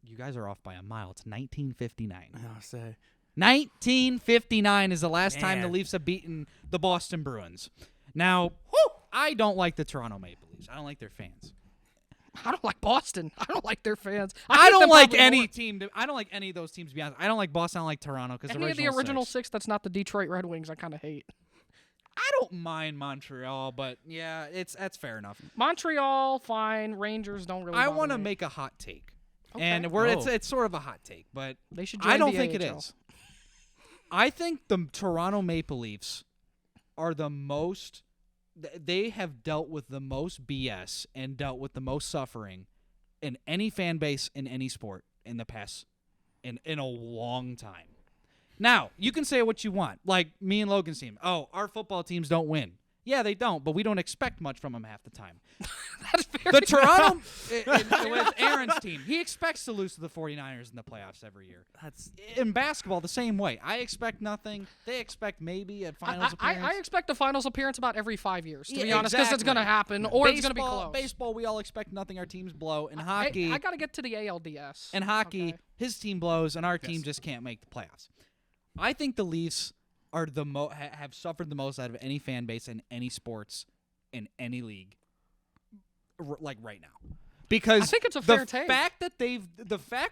You guys are off by a mile. It's 1959. I'll say 1959 is the last time the Man. Leafs have beaten the Boston Bruins. Now, I don't like the Toronto Maple Leafs. I don't like their fans. I don't like Boston. I don't like their fans. I hate don't them like probably any more. team. I don't like any of those teams, to be honest. I don't like Boston. I don't like Toronto because Any of the original 6 that's not the Detroit Red Wings, I kind of hate. I don't mind Montreal, but yeah, that's fair enough. Montreal, fine. Rangers don't really. I want want to make a hot take, and Okay. it's sort of a hot take, but They should join I don't the think it AHL. is. I think the Toronto Maple Leafs are the most. They have dealt with the most BS and dealt with the most suffering in any fan base in any sport in the past in a long time. Now, you can say what you want. Like me and Logan's team. Oh, our football teams don't win. Yeah, they don't, but we don't expect much from them half the time. That's very The Toronto with Aaron's team, he expects to lose to the 49ers in the playoffs every year. that's In basketball, the same way. I expect nothing. They expect maybe a finals appearance. I expect a finals appearance about every 5 years, to Yeah, be honest, because it's going to exactly. happen, or it's going to be close. Baseball, we all expect nothing. Our teams blow. In I hockey, got to get to the ALDS. okay. His team blows, and our team Yes. just can't make the playoffs. I think the Leafs are have suffered the most out of any fan base in any sports in any league, like right now. Because I think it's a fair the take. fact that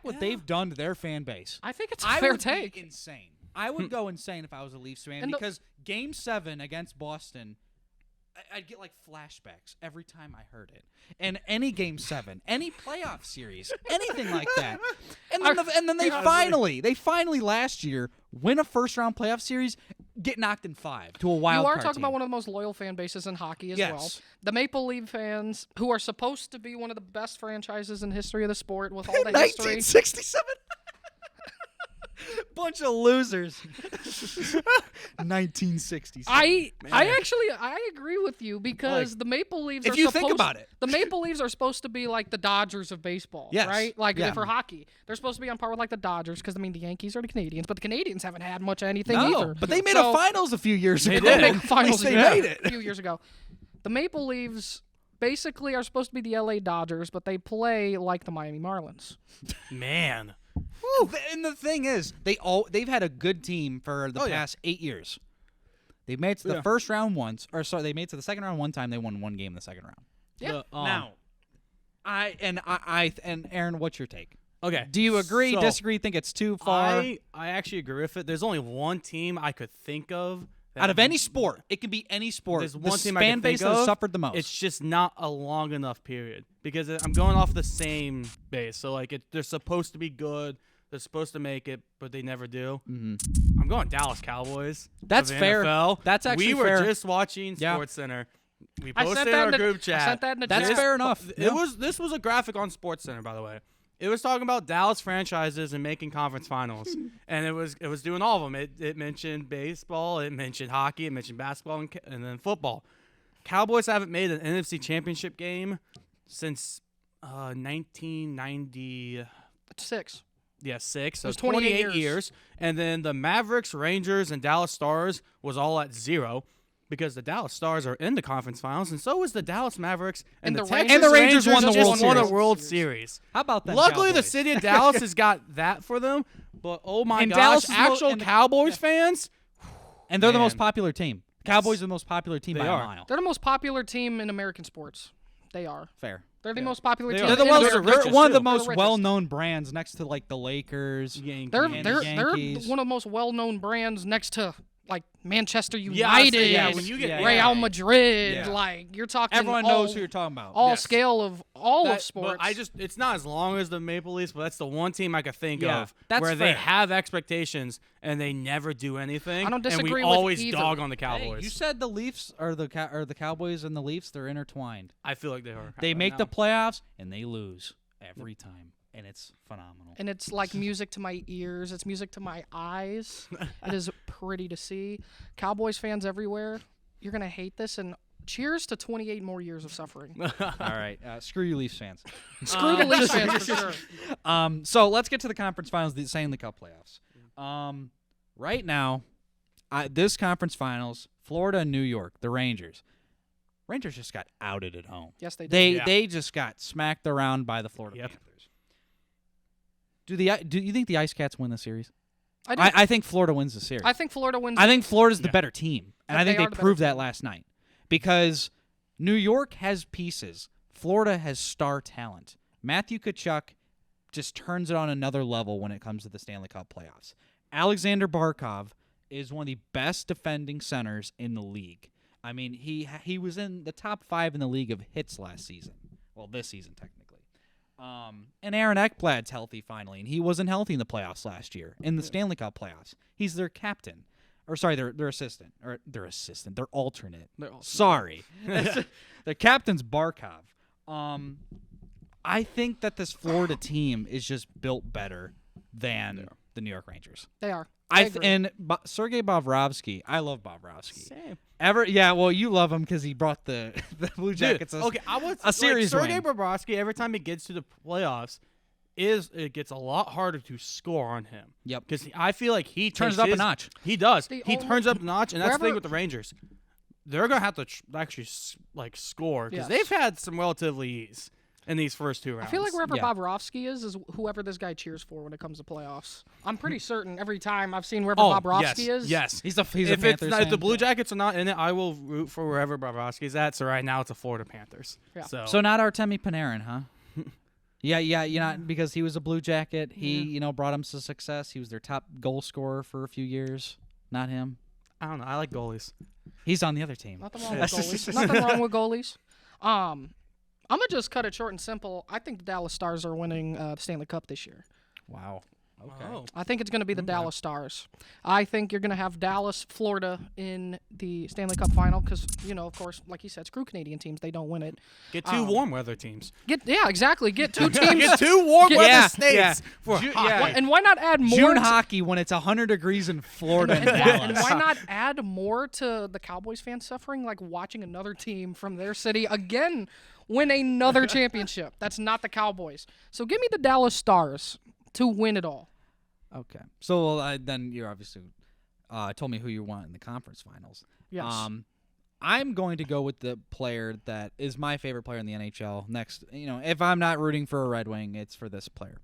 what they've done to their fan base, I think it's a I fair would take. be insane. I would go insane if I was a Leafs fan And the- because Game 7 against Boston, I'd get like flashbacks every time I heard it. And any Game 7, any playoff series, anything like that. And then they finally last year win a first round playoff series, get knocked in 5 to a wild You are card talking team. about one of the most loyal fan bases in hockey as well. Yes. The Maple Leaf fans, who are supposed to be one of the best franchises in history of the sport with all the history. 1967. Bunch of losers. 1967. I agree with you because the Maple Leafs if are you supposed, think about it. the Maple Leafs are supposed to be like the Dodgers of baseball, Yes. right? Like Yeah. for hockey, they're supposed to be on par with like the Dodgers because I mean the Yankees are the Canadians, but the Canadians haven't had much of anything No, either. but they made So- a finals a few years ago. They did. made the finals At least a they made it. few years ago. The Maple Leafs basically are supposed to be the LA Dodgers, but they play like the Miami Marlins. man. And the thing is, they've had a good team for the past 8 years. They've made it to the first round once, they made it to the second round one time. They won one game in the second round. Yeah. Now, and Aaron, what's your take? Okay. Do you agree, so disagree, think it's too far? I actually agree with it. There's only one team I could think of that Out of any sport, it can be any sport. There's the one team I fan can base think that has of. suffered the most. It's just not a long enough period because I'm going off the same base. So like they're supposed to be good. They're supposed to make it, but they never do. Mm-hmm. I'm going Dallas Cowboys. That's of the fair. NFL. That's actually we fair. were just watching Yeah. SportsCenter. We I posted sent in that our in the group chat. I sent that in the That's chat. fair enough. This was a graphic on SportsCenter, by the way. It was talking about Dallas franchises and making conference finals, and it was doing all of them. It mentioned baseball, it mentioned hockey, it mentioned basketball, and then football. Cowboys haven't made an NFC Championship game since 1990. 6. Yeah, 6. So was 28 years. years. And then the Mavericks, Rangers, and Dallas Stars was all at 0 because the Dallas Stars are in the conference finals, and so is the Dallas Mavericks. And, And the the Texas Rangers won the just World won a Series. World Series. How about that? Luckily, the Cowboys? city of Dallas has got that for them. But oh my And gosh, Dallas is actual and the- Cowboys fans, And they're the most Man. popular team. Cowboys are the most popular team They by are. a mile. They're the most popular team in American sports. They are. Fair. They're the most popular They team. are. They're, in they're America. one of the They're most richest. well-known brands next to like the Lakers. Yankees. They're and they're the Yankees. one of the most well-known brands next to like Manchester Yeah, I United, say, yeah, when you get Real Madrid. Yeah. Like you're talking. Everyone all, knows who you're talking about. All Yes. scale of all of But sports. it's not as long as the Maple Leafs, but that's the one team I could think Yeah, of that's where they fair. have expectations and they never do anything. I don't and disagree we with always either. dog on the Hey, Cowboys. you said the Leafs or the Cowboys and the Leafs, they're intertwined. I feel like they are. They right make now. the playoffs and they lose every time, and it's phenomenal. and it's like music to my ears. It's music to my eyes. It is pretty to see. Cowboys fans everywhere, you're gonna hate this, and cheers to 28 more years of suffering. All right, screw you, Leafs fans. Screw the Leafs fans for sure. So let's get to the conference finals, the Stanley Cup playoffs. Right now, this conference finals, Florida and New York, the Rangers. Rangers just got outed at home. Yes, they did. They just got smacked around by the Florida Yep. Panthers. Do you think the Ice Cats win the series? I, do. I think Florida wins the series. I think Florida wins. I think Florida's the better team, and Yeah, I think they they are the better proved that team. last night because New York has pieces. Florida has star talent. Matthew Tkachuk just turns it on another level when it comes to the Stanley Cup playoffs. Alexander Barkov is one of the best defending centers in the league. I mean, he was in the top 5 in the league of hits last season. Well, this season technically. And Aaron Ekblad's healthy finally, and he wasn't healthy in the playoffs last year in the Stanley Cup playoffs. He's their captain, or sorry, their assistant, their alternate. They're alternate. Sorry, the captain's Barkov. I think that this Florida team is just built better than the New York Rangers. they are. I agree. And Sergei Bobrovsky, I love Bobrovsky. Same. Well, you love him because he brought the Blue Jackets. Okay, I was a series Sergei win. Bobrovsky, every time he gets to the playoffs, it gets a lot harder to score on him. Yep. Because I feel like he Turns takes it up a his- notch. He does. The He only- turns up a notch, and that's the thing wherever- with the Rangers. They're gonna have to actually score because Yes. they've had some relatively ease in these first 2 rounds. I feel like wherever Yeah. Bobrovsky is whoever this guy cheers for when it comes to playoffs. I'm pretty certain every time I've seen wherever oh, Bobrovsky yes, is. yes. He's a if Panthers it's not, if fan. the Blue Jackets are not in it, I will root for wherever Bobrovsky's at. So right now it's a Florida Panthers. Yeah. So not Artemi Panarin, huh? Yeah, you're not because he was a Blue Jacket. He, brought him to success. He was their top goal scorer for a few years. Not him. I don't know. I like goalies. He's on the other team. Nothing wrong with goalies. Nothing wrong with goalies. I'm gonna just cut it short and simple. I think the Dallas Stars are winning the Stanley Cup this year. Wow. Okay. Oh. I think it's going to be the Dallas Stars. I think you're going to have Dallas, Florida in the Stanley Cup final because, of course, like you said, screw Canadian teams. They don't win it. Get 2 warm weather teams. Yeah, exactly. Get 2 teams. Get 2 warm Get- weather Yeah, states yeah. for Ju- hockey. yeah. And why not add more? June to- hockey when it's 100 degrees in Florida and and Dallas. why not add more to the Cowboys fans suffering, like watching another team from their city again win another championship? That's not the Cowboys. So give me the Dallas Stars to win it all. Okay. So then you're obviously told me who you want in the conference finals. Yes. I'm going to go with the player that is my favorite player in the NHL. Next, if I'm not rooting for a Red Wing, it's for this player.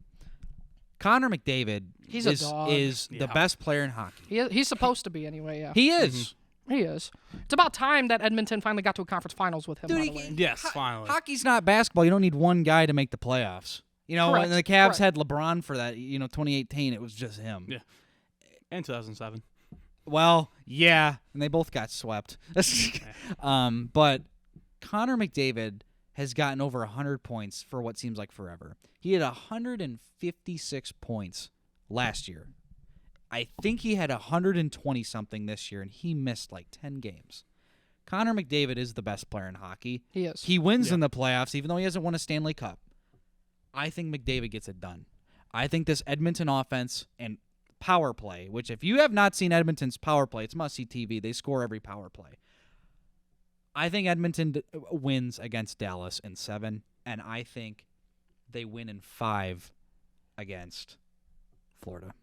Connor McDavid He's a is, dog. is the Yeah. best player in hockey. He's supposed to be anyway, yeah. He is. He is. It's about time that Edmonton finally got to a conference finals with him, by the way. Yes, finally. Hockey's not basketball. You don't need one guy to make the playoffs. Correct, When the Cavs correct. had LeBron for that, 2018, it was just him. Yeah. And 2007. Well, yeah, and they both got swept. But Connor McDavid has gotten over 100 points for what seems like forever. He had 156 points last year. I think he had 120 something this year, and he missed like 10 games. Connor McDavid is the best player in hockey. He is. He wins in the playoffs, even though he hasn't won a Stanley Cup. I think McDavid gets it done. I think this Edmonton offense and power play, which if you have not seen Edmonton's power play, it's must-see TV. They score every power play. I think Edmonton wins against Dallas in 7, and I think they win in 5 against Florida.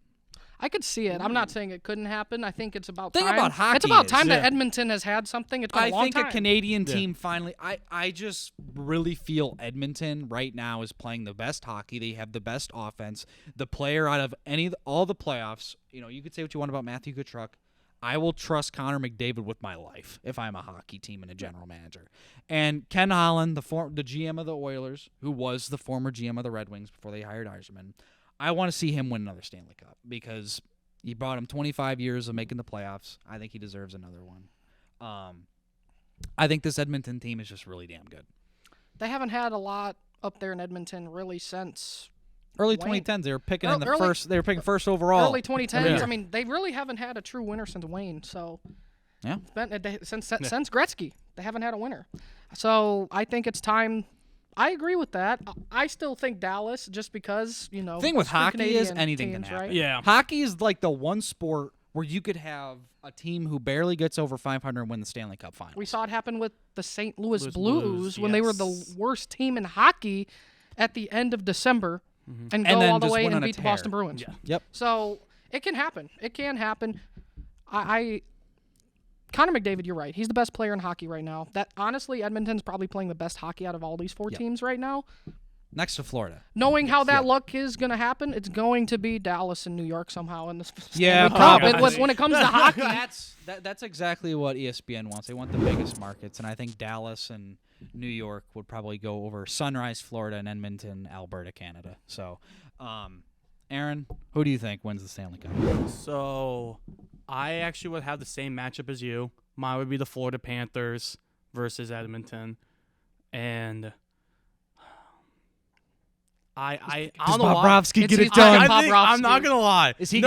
I could see it. I'm not saying it couldn't happen. I think it's about Thing time. about hockey it's about is- time that Yeah. Edmonton has had something. It's been I a long think time. a Canadian Yeah. team finally. I just really feel Edmonton right now is playing the best hockey. They have the best offense. The player out of all the playoffs. You could say what you want about Matthew Tkachuk. I will trust Connor McDavid with my life if I'm a hockey team and a general manager. And Ken Holland, the GM of the Oilers, who was the former GM of the Red Wings before they hired Yzerman, I want to see him win another Stanley Cup because he brought him 25 years of making the playoffs. I think he deserves another one. I think this Edmonton team is just really damn good. They haven't had a lot up there in Edmonton really since Early Wayne. 2010s, they were picking Early- They were picking first overall. early 2010s. Yeah. I mean, they really haven't had a true winner since Wayne. So Yeah. since Gretzky, they haven't had a winner. So I think it's time. I agree with that. I still think Dallas, just because The thing with it's for hockey is Canadian anything teams, can happen. right? Yeah. Hockey is like the one sport where you could have a team who barely gets over 500 and win the Stanley Cup Finals. We saw it happen with the St. Louis Louis Blues Blues, when they were the yes. worst team in hockey at the end of December and go And then all the just way went and on a beat the tear. Boston Bruins. Yeah. Yep. So it can happen. It can happen. Connor McDavid, you're right. He's the best player in hockey right now. That honestly, Edmonton's probably playing the best hockey out of all these four teams right now. Next to Florida. Knowing how that luck is going to happen, it's going to be Dallas and New York somehow in this Yeah, Stanley Cup. probably. When it comes to hockey, That's exactly what ESPN wants. They want the biggest markets, and I think Dallas and New York would probably go over Sunrise, Florida, and Edmonton, Alberta, Canada. So, Aaron, who do you think wins the Stanley Cup? So I actually would have the same matchup as you. Mine would be the Florida Panthers versus Edmonton, and I don't know why. Bobrovsky get it done? I'm not gonna lie. Is he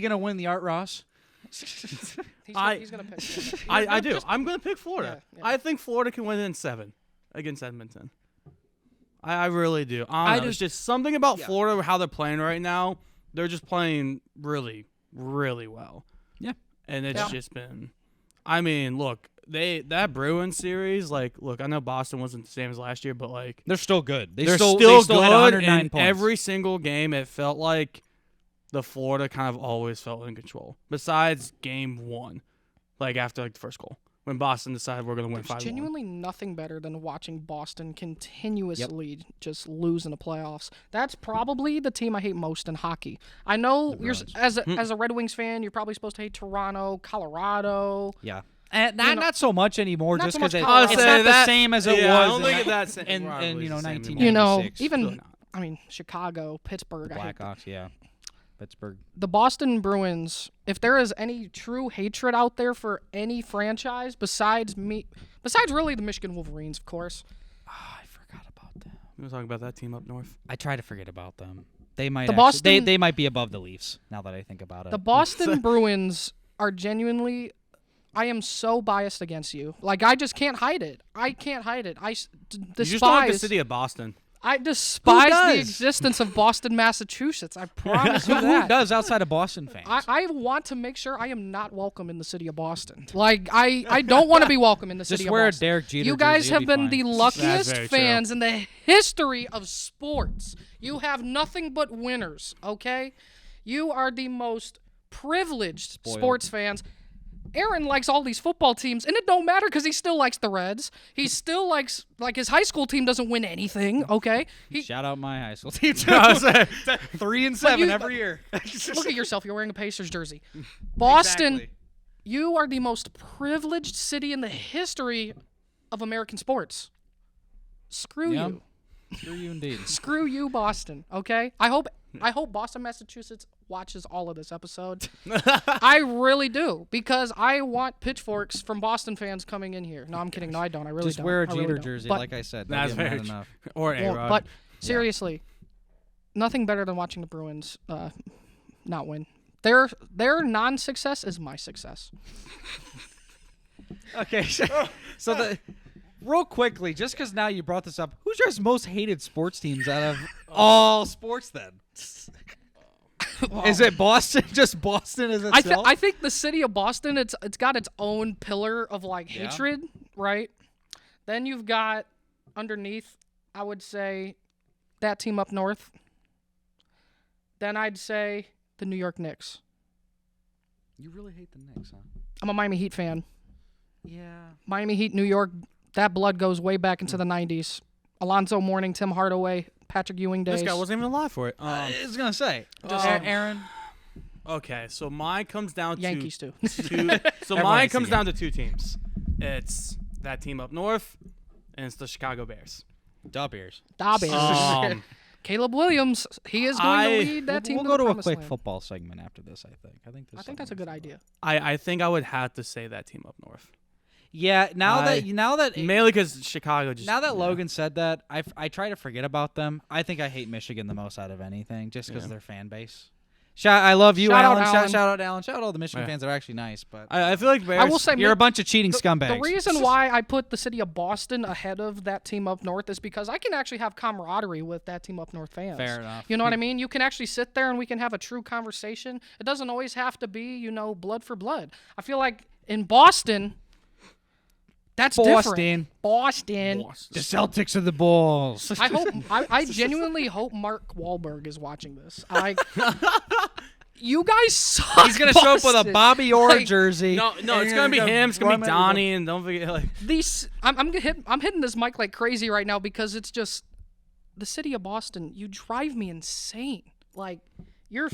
gonna win the Art Ross? he's going to pick. I do. I'm gonna pick Florida. Yeah. I think Florida can win in 7 against Edmonton. I really do. I don't know. It's just something about Florida, how they're playing right now. They're just playing really, really well. Yeah. And it's just been. I mean, look, that Bruins series. Like, look, I know Boston wasn't the same as last year, but like They're still good. they're still good. had 109 in points. every single game, it felt like the Florida kind of always felt in control. Besides game 1, like after like the first goal, when Boston decided we're going to win 5-1. There's genuinely nothing better than watching Boston continuously just lose in the playoffs. That's probably the team I hate most in hockey. I know as a Red Wings fan, you're probably supposed to hate Toronto, Colorado. Yeah. And not so much anymore, Not just so much because Colorado. it's not the same as it was. I don't in think ni- it's that same. in rivalry's the same 1996. anymore. Even Really not. I mean Chicago, Pittsburgh. I hate Blackhawks, yeah. Pittsburgh. the Boston Bruins, if there is any true hatred out there for any franchise besides really the Michigan Wolverines, of course. I forgot about them. You want to talk about that team up north? I try to forget about them. They might The actually, Boston- they might be above the Leafs now that I think about it. The Boston Bruins are genuinely. I am so biased against you. Like, I just can't hide it. I can't hide it. You just don't like the despise. city of Boston. I despise the does? existence of Boston, Massachusetts. I promise you Who that. does outside of Boston fans? I want to make sure I am not welcome in the city of Boston. Like, I don't want to be welcome in the city Just of wear a Boston. Derek Jeter You guys jersey, have you'll be been the fine. luckiest very true. fans in the history of sports. You have nothing but winners, okay? You are the most privileged sports fans. Aaron likes all these football teams, and it don't matter because he still likes the Reds. He still likes, his high school team doesn't win anything, okay? Shout out my high school team. 3-7 you- every year. Look at yourself. You're wearing a Pacers jersey. Boston, Exactly. you are the most privileged city in the history of American sports. Screw Yeah. you. Screw you indeed. Screw you, Boston, okay? I hope Boston, Massachusetts watches all of this episode. I really do, because I want pitchforks from Boston fans coming in here. No, I'm kidding. No, I don't. I really Just don't. wear a I really Jeter don't. jersey, But- like I said. That's That'd be very mad enough. Or well, A-Rod. but seriously, nothing better than watching the Bruins not win. Their non-success is my success. Okay, so the real quickly, just because now you brought this up, who's your most hated sports teams out of all sports? Then is it Boston? Just Boston as itself? I think the city of Boston, it's got its own pillar of hatred, right? Then you've got underneath, I would say, that team up north. Then I'd say the New York Knicks. You really hate the Knicks, huh? I'm a Miami Heat fan. Yeah. Miami Heat, New York, that blood goes way back into the 90s. Alonzo Mourning, Tim Hardaway, Patrick Ewing days. This guy wasn't even alive for it. I was gonna say, Just- Aaron. Okay, so mine comes down Yankees to too. so Everyone mine hates the comes down to two teams. It's that team up north, and it's the Chicago Bears. Dubbeers. Dobbins. Caleb Williams, he is going to lead that team We'll to go the to a promised quick land. football segment after this. I think That's a good idea. I think I would have to say that team up north. Yeah. Now that Mainly because Chicago just Now that Logan said that, I try to forget about them. I think I hate Michigan the most out of anything, just because of their fan base. I love you, Shout out Alan. Alan. Shout out Alan. Shout out all the Michigan fans that are actually nice. But I feel like Bears. I will say you're a bunch of cheating scumbags. The reason why I put the city of Boston ahead of that team up north is because I can actually have camaraderie with that team up north fans. Fair enough. You know what I mean? You can actually sit there and we can have a true conversation. It doesn't always have to be, blood for blood. I feel like in Boston, that's different. Boston. The Celtics are the Bulls. I genuinely hope Mark Wahlberg is watching this. You guys suck. He's gonna show up with a Boston. Bobby Orr Like, jersey. No, it's gonna be him. It's gonna be Donnie, and don't forget I'm hitting this mic like crazy right now because it's just the city of Boston. You drive me insane. Like you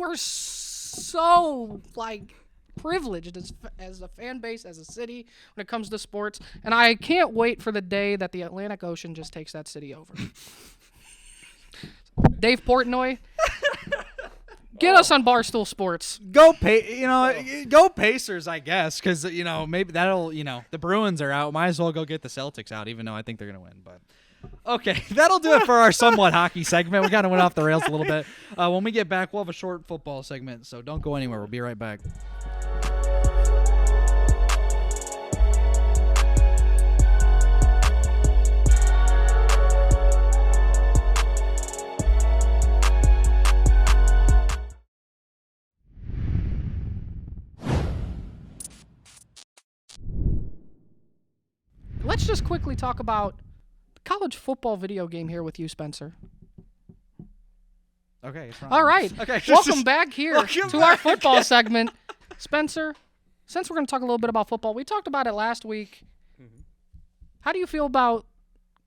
are so like privileged as a fan base, as a city when it comes to sports, and I can't wait for the day that the Atlantic Ocean just takes that city over. Dave Portnoy. Get us on Barstool Sports. Go Pacers, I guess, because maybe that'll the Bruins are out. Might as well go get the Celtics out, even though I think they're gonna win. But okay, that'll do it for our somewhat hockey segment. We kind of went off the rails a little bit. When we get back, we'll have a short football segment, so don't go anywhere. We'll be right back. Let's just quickly talk about the college football video game here with you, Spencer. Okay. It's wrong. All right. Okay. Welcome back here Welcome to our back. football segment. Spencer, since we're going to talk a little bit about football, we talked about it last week. How do you feel about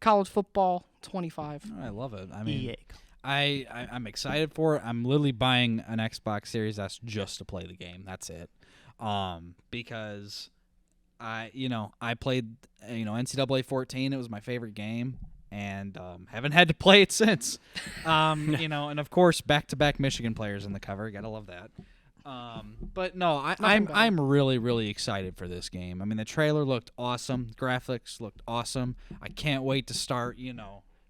college football 25? I love it. I mean, I'm excited for it. I'm literally buying an Xbox Series S just to play the game. That's it. Because I played NCAA 14. It was my favorite game, and haven't had to play it since. And of course, back-to-back Michigan players in the cover. Gotta love that. But no, I'm really, really excited for this game. I mean, the trailer looked awesome. Graphics looked awesome. I can't wait to start,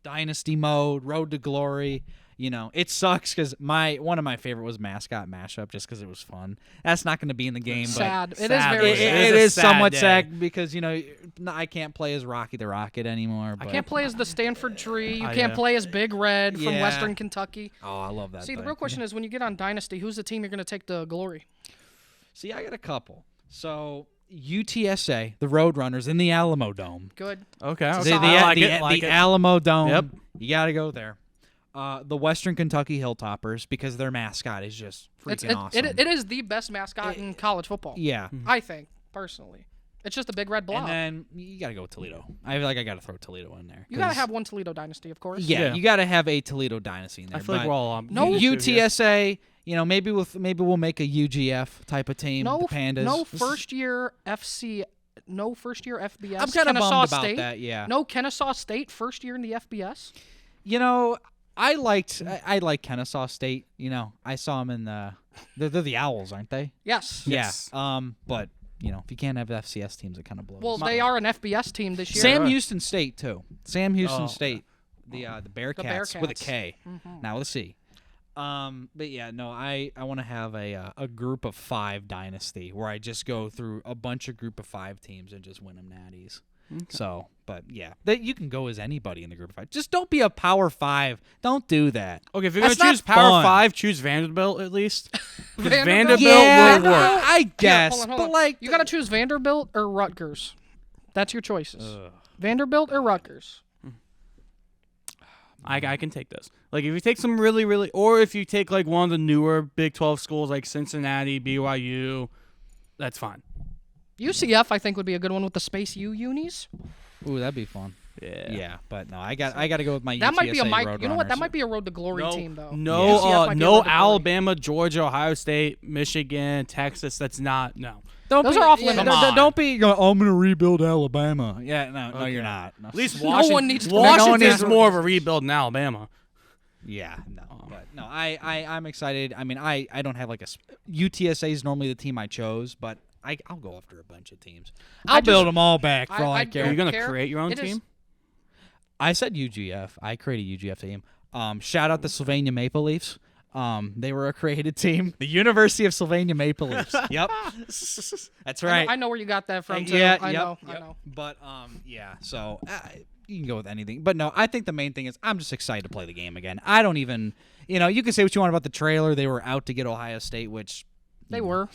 Dynasty mode, Road to Glory. It sucks because one of my favorite was Mascot Mashup just because it was fun. That's not going to be in the game. Sad. But It is very sad. It a is sad somewhat day. sad because, I can't play as Rocky the Rocket anymore. But I can't play as the Stanford Tree. You can't play as Big Red from Yeah. Western Kentucky. Oh, I love that. See, the thing. real question is when you get on Dynasty, who's the team you're going to take to glory? See, I got a couple. So, UTSA, the Roadrunners in the Alamo Dome. Good. Okay. The Alamo Dome. Yep. You got to go there. The Western Kentucky Hilltoppers because their mascot is just freaking awesome. It is the best mascot in college football. Yeah. I think, personally. It's just a big red blob. And then you got to go with Toledo. I feel like I got to throw Toledo in there. You got to have one Toledo Dynasty, of course. Yeah, you got to have a Toledo dynasty in there. I feel like we're all on. No, UTSA, maybe we'll make a UGF type of team. No, the Pandas. no first year FC, no first year FBS. I'm kind of Kennesaw bummed State. about that. Yeah. No Kennesaw State first year in the FBS. I like Kennesaw State. I saw them in they're the Owls, aren't they? Yes. Yeah. But if you can't have FCS teams, it kind of blows. Well, they are an FBS team this year. Sam Houston State too. Sam Houston State, the Bearcats with a Bearcats. K, not with a C. But yeah, no, I want to have a group of 5 dynasty where I just go through a bunch of group of 5 teams and just win them natties. Okay. So, but yeah, you can go as anybody in the group of 5. Just don't be a Power 5. Don't do that. Okay, if you're That's gonna choose not Power fun. 5, choose Vanderbilt at least. Because Vanderbilt? Vanderbilt Yeah, will work. I guess, hold on. but like You got to choose Vanderbilt or Rutgers. That's your choices. Vanderbilt or Rutgers. I can take this. Like if you take some really, or if you take like one of the newer Big 12 schools like Cincinnati, BYU, that's fine. UCF, I think, would be a good one with the Space U unis. Ooh, that'd be fun. Yeah, but no, I got to go with my That might be a UTSA Mike. You know what? That Roadrunners. might be a road to glory No, team, though. No, UCF might be a road no to glory. Alabama, Georgia, Ohio State, Michigan, Texas. That's not no. Those are off limits. Don't be going, I'm going to rebuild Alabama. Yeah, no, you're not. No. At least No Washington. one needs to- Washington's more of a rebuild than Alabama. Yeah, no. But no, I'm excited. I mean, I don't have like UTSA is normally the team I chose, but I'll go after a bunch of teams. I'll build them all back for all I care. Are you don't gonna care. create your own It is- team? I said UGF. I created a UGF team. Shout out the Sylvania Maple Leafs. They were a created team. The University of Sylvania Maple Leafs. Yep. That's right. I know where you got that from, too. Yeah, I yep, know. yep. I know. But yeah. So you can go with anything. But no, I think the main thing is I'm just excited to play the game again. I don't even, you can say what you want about the trailer. They were out to get Ohio State, which They were.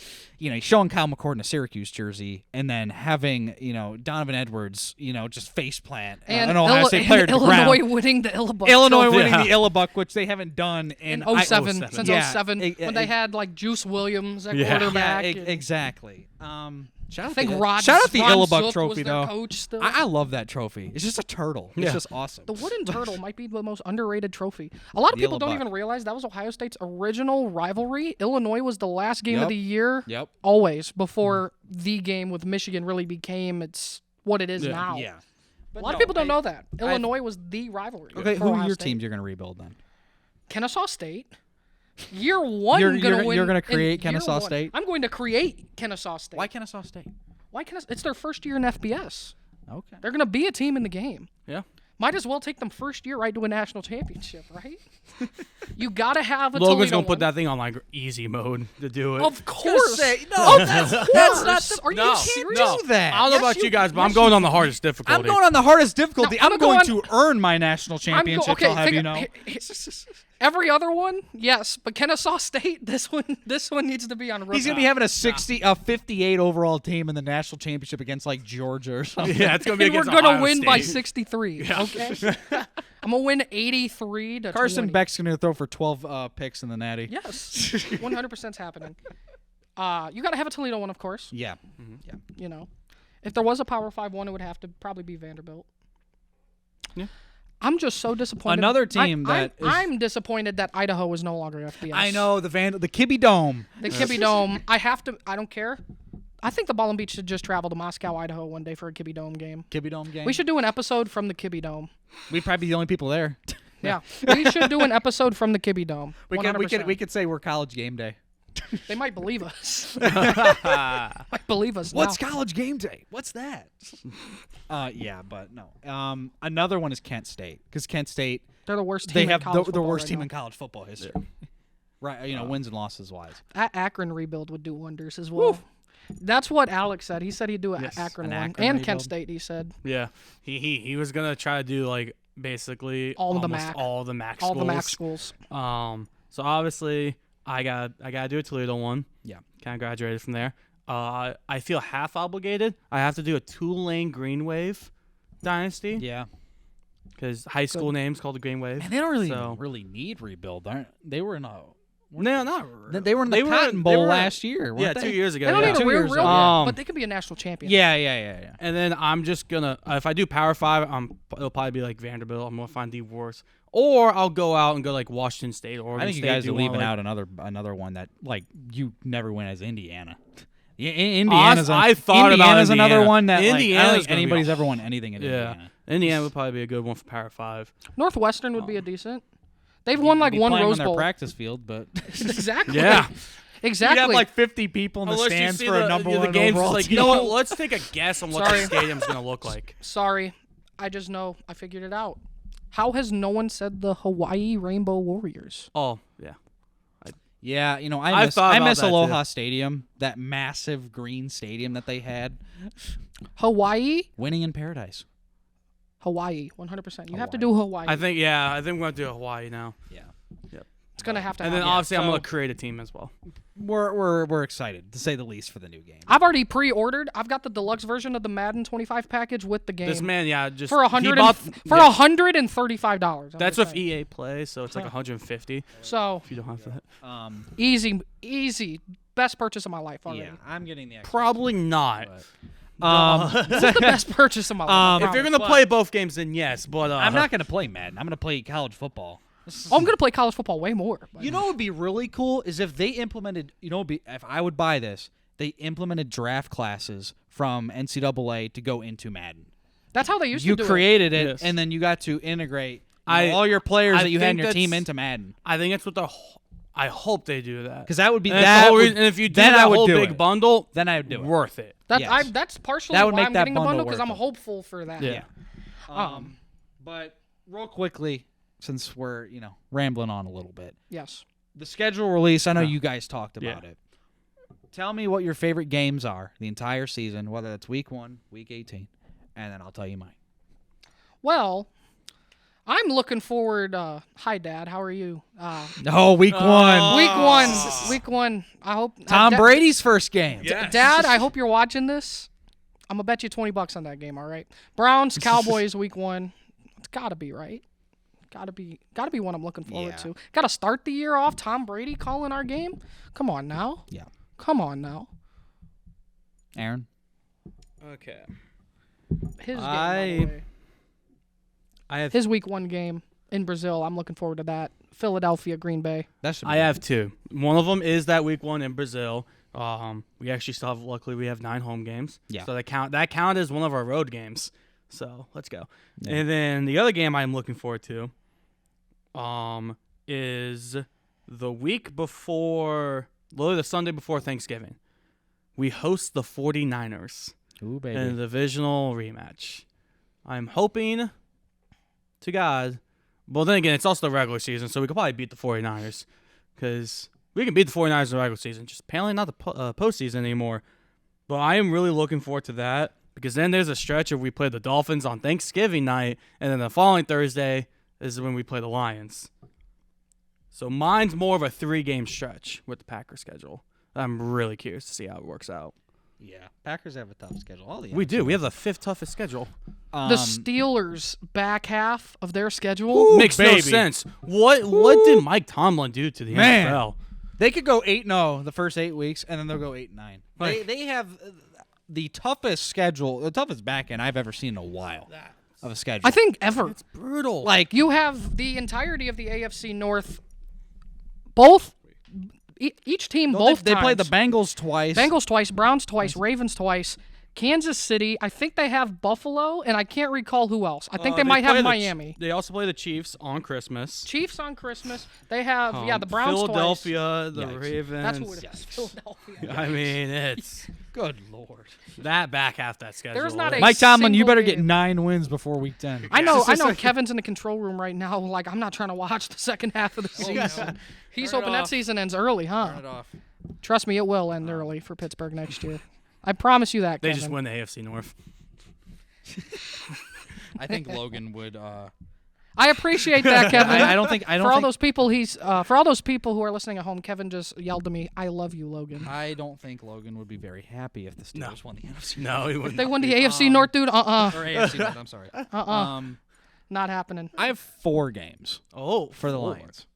Showing Kyle McCord in a Syracuse jersey, and then having Donovan Edwards, just face plant And an Ohio State player to the Illinois ground. winning the Illabuck Illinois Trophy winning the Illabuck, which they haven't done in I- 07, since Yeah, 07, when they had like Juice Williams at Yeah. quarterback. Yeah, and exactly. I think Rod shout out the Ron Illabuck Zook trophy was their though. coach still. I love that trophy. It's just a turtle. It's Yeah. just awesome. The wooden turtle might be the most underrated trophy. A lot of The people don't Illabuck. even realize that was Ohio State's original rivalry. Illinois was the last game of Yep. the year, Yep. always, before the game with Michigan really became what it is now. Yeah. A lot of people don't know that. Illinois was the rivalry. Okay, for who are Ohio your State. teams you're going to rebuild then? Kennesaw State. Year one, You're gonna win. gonna in create year Kennesaw one. State? I'm going to create Kennesaw State. Why Kennesaw State? Why Kennesaw? It's their first year in FBS. Okay. They're going to be a team in the game. Yeah. Might as well take them first year right to a national championship, right? You got to have a Logan's Toledo gonna put one. that thing on like easy mode to do it. Of course. no, That's not the- Are you no, serious? no. do that. I don't know Yes, about you- you guys, but yes, I'm going you on the hardest difficulty. I'm going on the hardest difficulty. No, I'm I'm gonna going go to earn my national I'm championship. okay, I'll have you know. Every other one, yes, but Kennesaw State, this one needs to be on. He's gonna be having a 58 overall team in the national championship against like Georgia or something. Yeah, it's gonna be And we're against gonna Ohio win by State. 63. Okay, I'm gonna win 83 to Carson 20. Beck's gonna throw for 12 picks in the Natty. Yes, 100%'s happening. You gotta have a Toledo one, of course. Yeah. If there was a Power 5 one, it would have to probably be Vanderbilt. Yeah. I'm just so disappointed. Another team I'm disappointed that Idaho is no longer FBS. I know the Kibbe Dome. The Kibbe Dome. I don't care. I think the Ball and Beach should just travel to Moscow, Idaho one day for a Kibbe Dome game. Kibbe Dome game. We should do an episode from the Kibbe Dome. We'd probably be the only people there. Yeah. We should do an episode from the Kibbe Dome. We 100%. could say we're college game day. They might believe us. Might believe us What's now. college game day? What's that? Yeah, but no. Another one is Kent State because Kent State They're the worst team they in have college the football worst right team now. in college football history. Right, wins and losses wise. Akron rebuild would do wonders as well. That's what Alex said. He said he'd do an Yes, Akron an one. Akron And rebuild. Kent State, he said. Yeah, he was gonna try to do like basically All the almost MAC. all the MAC All schools. the MAC schools. So obviously I gotta do a Toledo one. Yeah. Kind of graduated from there. I feel half obligated. I have to do a Tulane Green Wave dynasty Yeah. because high school name's called the Green Wave. And they don't So- really need rebuild, aren't they? Were in a No, not they were in the Cotton Bowl last year. Yeah, weren't 2 they? years ago. They don't yeah. need a 2 real, years real ago. but they could be a national champion. Yeah. And then I'm just gonna if I do Power 5, it'll probably be like Vanderbilt. I'm gonna find the worst, or I'll go out and go like Washington State, Oregon I think State. you guys do are one, leaving like- out another one that like you never win as Indiana. Indiana's I thought about Indiana's another Indiana. one that like, I don't Indiana's think gonna be anybody's a- ever won anything in Yeah, Indiana. Indiana would probably be a good one for Power 5. Northwestern would be a decent. They've won like Be one playing Rose on their Bowl. practice field, but Exactly. Yeah. Exactly. you'd have like 50 people in the Unless you stands see for a number the one game's overall like, team. you know what? Let's take a guess on what Sorry. the stadium's gonna look like. Sorry. I just know. I figured it out. How has no one said the Hawaii Rainbow Warriors? Oh yeah. Yeah, I've thought I about miss that, Aloha too. Stadium, that massive green stadium that they had. Hawaii? Winning in paradise. Hawaii. 100%. You have to Hawaii. do Hawaii. I think we're gonna do Hawaii now. Yeah. it's going to have to And happen. then obviously I'm so- gonna create a team as well. We're excited to say the least for the new game. I've already pre-ordered. I've got the deluxe version of the Madden 25 package with the game. This man, just for he $135. I'm That's just with saying. EA Play, so it's like 150 So if you don't have that. easy, best purchase of my life already. Yeah, I'm getting the Xbox. Probably not. But This is the best purchase of my life. If you're gonna play both games, then yes. But I'm not gonna play Madden. I'm gonna play college football. I'm gonna play college football way more. But. You know what would be really cool is if they implemented. If I would buy this, they implemented draft classes from NCAA to go into Madden. That's how they used to You do it. created it, Yes. and then you got to integrate all your players that you had in your team into Madden. I think that's what I hope they do that. Because that would be And, that. and if you do then that I would whole do big it. bundle, Then I would do it. worth it. Yes. That's partially That would why make I'm that getting the bundle bundle because I'm worth it. hopeful for that. Yeah. But real quickly, since we're rambling on a little bit, Yes. the schedule release. I know you guys talked Yeah. about it. Tell me what your favorite games are the entire season, whether that's week 1, week 18, and then I'll tell you mine. Well, I'm looking forward. Hi, Dad. How are you? No, week 1. Week one. I hope Tom Dad- Brady's first game. Dad, I hope you're watching this. I'm gonna bet you $20 on that game. All right. Browns, Cowboys, week 1. It's gotta be right. Gotta be one I'm looking forward to. Gotta start the year off. Tom Brady calling our game. Come on now. Yeah. Come on now. Aaron? Okay. His game. By the way. I have His week 1 game in Brazil. I'm looking forward to that. Philadelphia, Green Bay. That should be I have 2. One of them is that week 1 in Brazil. We actually still have. Luckily, we have 9 home games. Yeah. So that count as one of our road games. So let's go. Yeah. And then the other game I'm looking forward to, is the week before, literally the Sunday before Thanksgiving. We host the 49ers Ooh, baby. in a divisional rematch. I'm hoping to God. Well, then again, it's also the regular season, so we could probably beat the 49ers because we can beat the 49ers in the regular season, just apparently not the postseason anymore. But I am really looking forward to that because then there's a stretch of we play the Dolphins on Thanksgiving night, and then the following Thursday is when we play the Lions. So mine's more of a 3-game stretch with the Packers schedule. I'm really curious to see how it works out. Yeah. Packers have a tough schedule. All the We NFC do. We have the 5th toughest schedule. The Steelers' back half of their schedule. Makes no sense. What did Mike Tomlin do to the Man. NFL? They could go 8-0 the first 8 weeks, and then they'll go 8-9. Like- They have the toughest schedule, the toughest back end I've ever seen in a while of a schedule. I think ever. It's brutal. like You have the entirety of the AFC North. Both, each team, both they play the times. Bengals twice. Bengals twice, Browns twice, Ravens twice, Kansas City. I think they have Buffalo, and I can't recall who else. I think they might have Miami. They also play the Chiefs on Christmas. Chiefs on Christmas. They have the Browns Philadelphia, the Yikes. Ravens. twice. That's who it is. Philadelphia. I mean, it's Good Lord. that back half that schedule. There's not a Mike Tomlin, you single better get game. 9 wins before week 10. I know Kevin's in the control room right now. Like, I'm not trying to watch the second half of the season. He's hoping that season ends early, huh? Turn it off. Trust me, it will end early for Pittsburgh next year. I promise you that, They Kevin. just win the AFC North. I think Logan would. I appreciate that, Kevin. I don't think. For all those people for all those people who are listening at home, Kevin just yelled to me, "I love you, Logan." I don't think Logan would be very happy if the Steelers won the NFC. No, he wouldn't. They won the AFC North, dude. Or AFC North. I'm sorry. Not happening. I have 4 games for the Lions.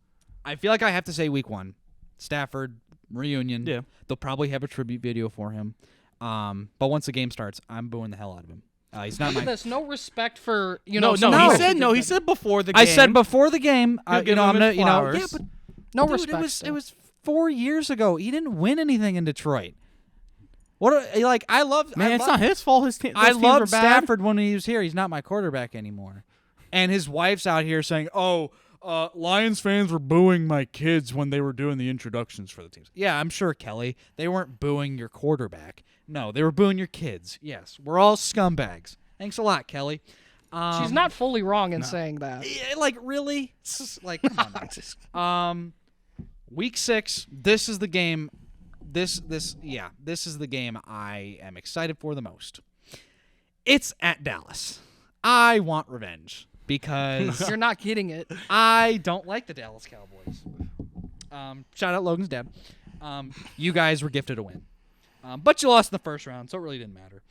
I feel like I have to say week 1, Stafford reunion. Yeah. They'll probably have a tribute video for him. But once the game starts, I'm booing the hell out of him. He's not Look at my. this. No respect for No, some he people said who no. did He that. said before the game. I said before the game. You'll give I'm him gonna. his flowers. Yeah, but No dude, respect. It still. was 4 years ago. He didn't win anything in Detroit. I love. Man, I it's love, not his fault. His team. I those teams are loved bad. Stafford when he was here. He's not my quarterback anymore. And his wife's out here saying, "Oh, Lions fans were booing my kids when they were doing the introductions for the teams." Yeah, I'm sure, Kelly. They weren't booing your quarterback. No, they were booing your kids. Yes, we're all scumbags. Thanks a lot, Kelly. She's not fully wrong in saying that. Yeah, like really? It's just like come on. Week 6. This is the game. This is the game I am excited for the most. It's at Dallas. I want revenge because You're not getting it. I don't like the Dallas Cowboys. Shout out Logan's dad. You guys were gifted a win, but you lost in the first round, so it really didn't matter.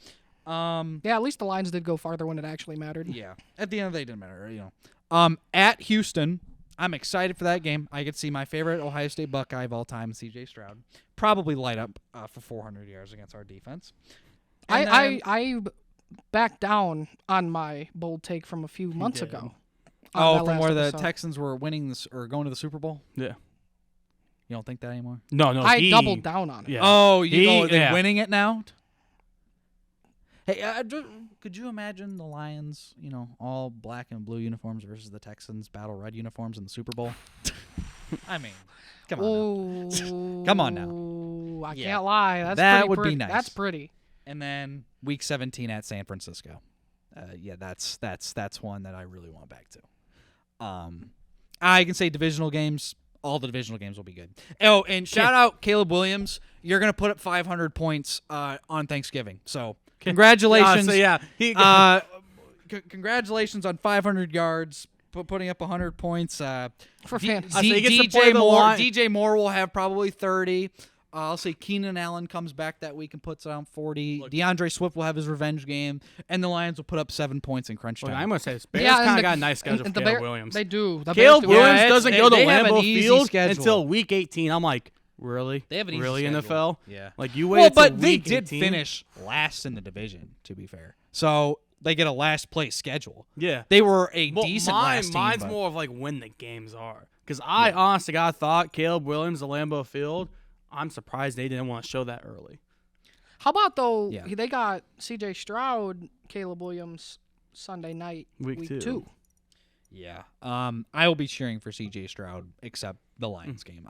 Yeah, at least the Lions did go farther when it actually mattered. Yeah, at the end of the day, it didn't matter. At Houston, I'm excited for that game. I could see my favorite Ohio State Buckeye of all time, C.J. Stroud, probably light up for 400 yards against our defense. And I backed down on my bold take from a few months did. ago. from where the Texans were winning this or going to the Super Bowl. Yeah. You don't think that anymore? No, I doubled down on it. Yeah. Oh, they're yeah. winning it now. Hey, could you imagine the Lions, all black and blue uniforms versus the Texans battle red uniforms in the Super Bowl? I mean, come on. Now. Come on now. I can't lie. That would be nice. That's pretty. And then Week 17 at San Francisco. That's one that I really want back to. I can say divisional games. All the divisional games will be good. Oh, and shout out Caleb Williams. You're gonna put up 500 points on Thanksgiving. So congratulations. Congratulations on 500 yards. Putting up 100 points. For fantasy. he gets to play the line. DJ Moore will have probably 30. I'll say Keenan Allen comes back that week and puts down 40. DeAndre Swift will have his revenge game, and the Lions will put up 7 points in crunch time. I'm going to say, Bears kind of got a nice schedule for Caleb Williams. They do. Caleb Williams doesn't go to they have an Lambeau easy Field schedule. until Week 18. I'm like, really? They have an easy really schedule. NFL? Yeah. Like you waited but till they Week did 18? finish last in the division, to be fair. So they get a last place schedule. Yeah. They were a decent last team. Mine's but more of like when the games are. Because I honestly God thought Caleb Williams to Lambeau Field. I'm surprised they didn't want to show that early. How about though? Yeah. They got C.J. Stroud, Caleb Williams Sunday night, Week 2. Yeah. I will be cheering for C.J. Stroud, except the Lions game.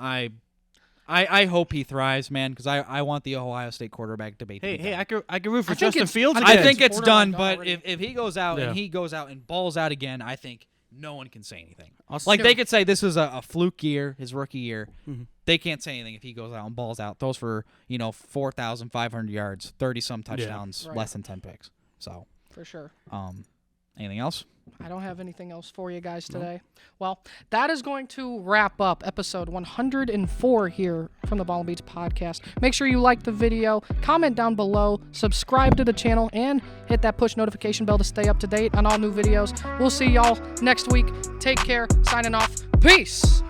I hope he thrives, man, because I want the Ohio State quarterback debate. Hey, I could root for I think Justin it's- Fields. I I again. think it's done, borderline done but already. if he goes out Yeah. and he goes out and balls out again, I think no one can say anything. Also- Like they could say this was a fluke year, his rookie year. Mm-hmm. They can't say anything if he goes out and balls out. Those for 4,500 yards, 30-some touchdowns, Right. less than 10 picks. So, For sure. anything else? I don't have anything else for you guys today. Well, that is going to wrap up episode 104 here from the Ball and Beats podcast. Make sure you like the video, comment down below, subscribe to the channel, and hit that push notification bell to stay up to date on all new videos. We'll see y'all next week. Take care. Signing off. Peace.